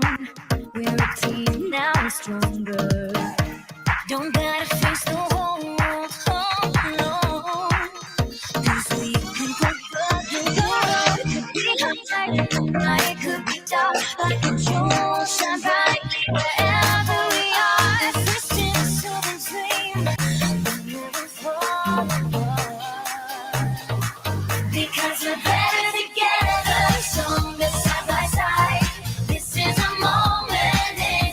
We're a team now, we're stronger. Don't gotta face the whole world alone. This we can put together. It could be high, it could be dark, like a jewel shine bright. Wherever we are, if we're still so dream, we'll never fall apart. Because we're better together, stronger side by side. This is a moment in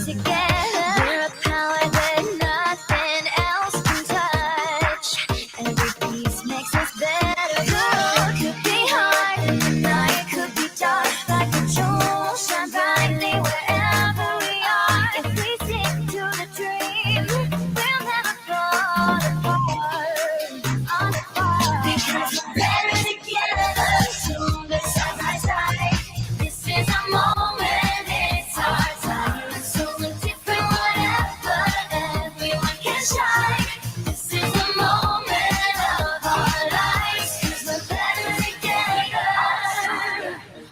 Together, we're a power that nothing else can touch. Every piece makes us better. Good could be hard, and the night could be dark. Like a jewel, shine brightly wherever we are. If we stick to the dream, we'll never fall apart. Because we're better together, stronger side by side. This is a moment, it's our time. So we're different, whatever, everyone can shine. This is the moment of our lives, 'cause we're better together.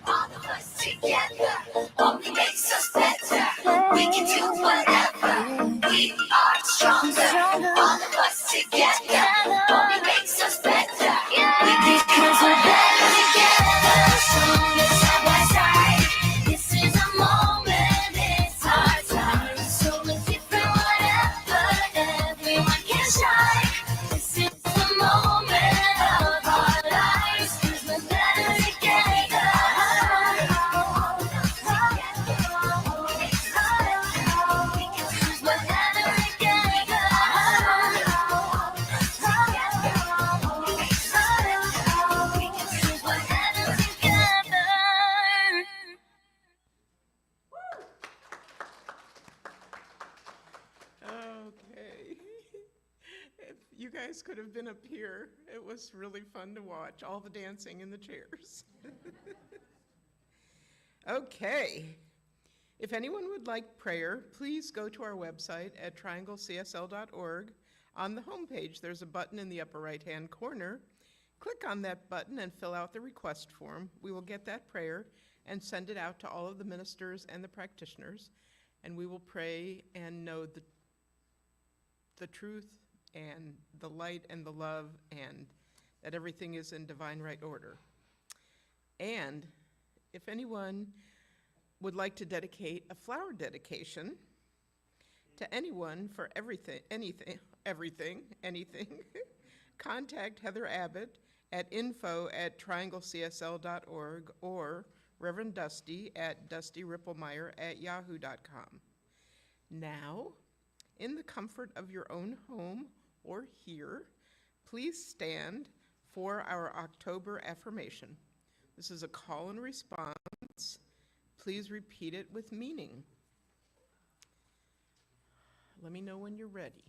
All of us together only makes us better. We can do whatever, we are stronger. All of us together only makes us better. Because we're better together, stronger side by side. This is a moment, it's our time. So we're different, whatever, everyone can shine. This is the moment of our lives, 'cause we're better together. We're better together. We're better together. Okay. If you guys could have been up here, it was really fun to watch, all the dancing in the chairs. Okay. If anyone would like prayer, please go to our website at trianglecsl.org. On the homepage, there's a button in the upper right-hand corner. Click on that button and fill out the request form. We will get that prayer and send it out to all of the ministers and the practitioners, and we will pray and know the truth and the light and the love, and that everything is in divine right order. And if anyone would like to dedicate a flower dedication to anyone for anything, contact Heather Abbott at info@trianglecsl.org or Reverend Dusty at dustyrippelmeyer@yahoo.com. Now, in the comfort of your own home or here, please stand for our October affirmation. This is a call and response. Please repeat it with meaning. Let me know when you're ready.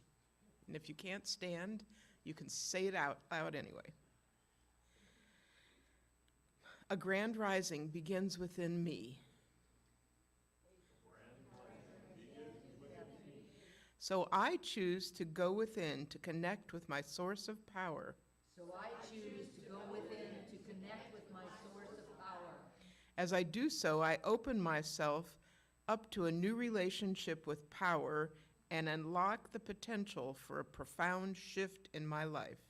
And if you can't stand, you can say it out loud anyway. A grand rising begins within me. So I choose to go within to connect with my source of power. So I choose to go within to connect with my source of power. As I do so, I open myself up to a new relationship with power and unlock the potential for a profound shift in my life.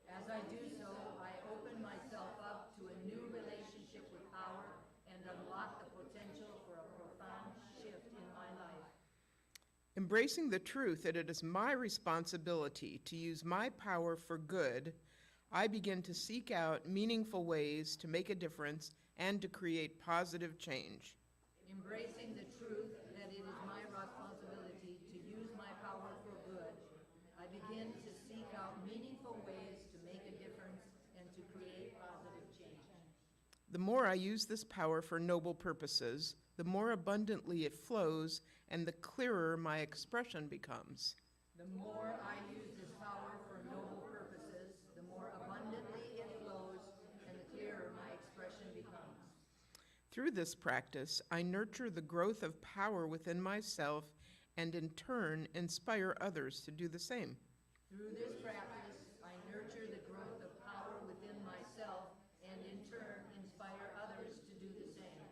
As I do so, I open myself up to a new relationship with power and unlock the potential for a profound shift in my life. Embracing the truth that it is my responsibility to use my power for good, I begin to seek out meaningful ways to make a difference and to create positive change. Embracing the truth that it is my responsibility to use my power for good, I begin to seek out meaningful ways to make a difference and to create positive change. The more I use this power for noble purposes, the more abundantly it flows and the clearer my expression becomes. The more I use this power for noble purposes, the more abundantly it flows and the clearer my expression becomes. Through this practice, I nurture the growth of power within myself and in turn inspire others to do the same. Through this practice, I nurture the growth of power within myself and in turn inspire others to do the same.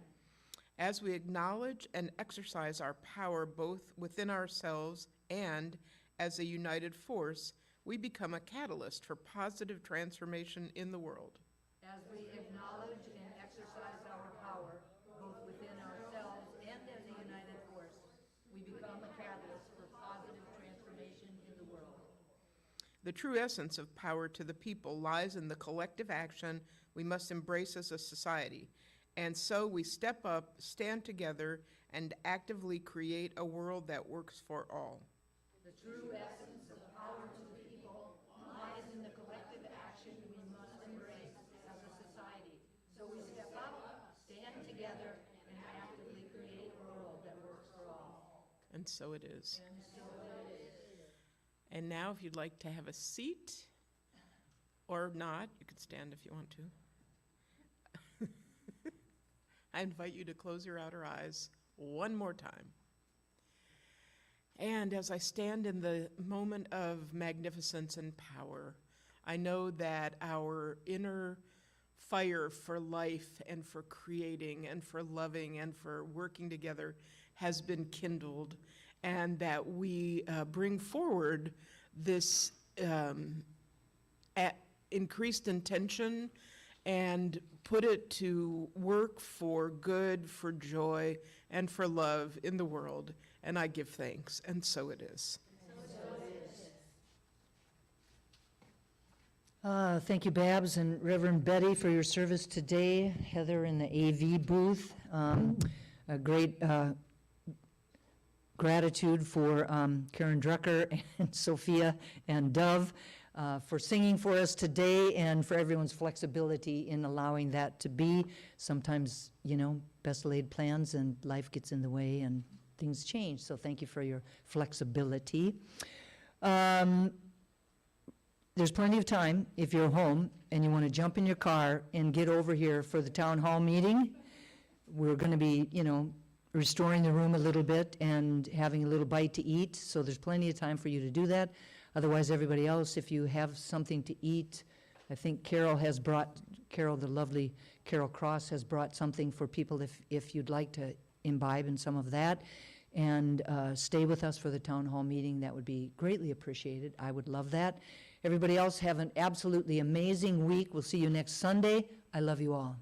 As we acknowledge and exercise our power both within ourselves and as a united force, we become a catalyst for positive transformation in the world. As we acknowledge and exercise our power, both within ourselves and as a united force, we become a catalyst for positive transformation in the world. The true essence of power to the people lies in the collective action we must embrace as a society, And so we step up, stand together, and actively create a world that works for all. And so it is. And now, if you'd like to have a seat, or not, you could stand if you want to. I invite you to close your outer eyes one more time. And as I stand in the moment of magnificence and power, I know that our inner fire for life and for creating and for loving and for working together has been kindled, and that we bring forward this increased intention and put it to work for good, for joy, and for love in the world. And I give thanks, and so it is. Thank you, Babs and Reverend Betty, for your service today. Heather in the AV booth. A great gratitude for Karen Drucker and Sophia and Dove for singing for us today, and for everyone's flexibility in allowing that to be. Sometimes, best laid plans and life gets in the way and things change. So thank you for your flexibility. There's plenty of time if you're home and you want to jump in your car and get over here for the town hall meeting. We're going to be, restoring the room a little bit and having a little bite to eat, so there's plenty of time for you to do that. Otherwise, everybody else, if you have something to eat, I think Carol, the lovely Carol Cross, has brought something for people if you'd like to imbibe in some of that. And stay with us for the town hall meeting. That would be greatly appreciated. I would love that. Everybody else, have an absolutely amazing week. We'll see you next Sunday. I love you all.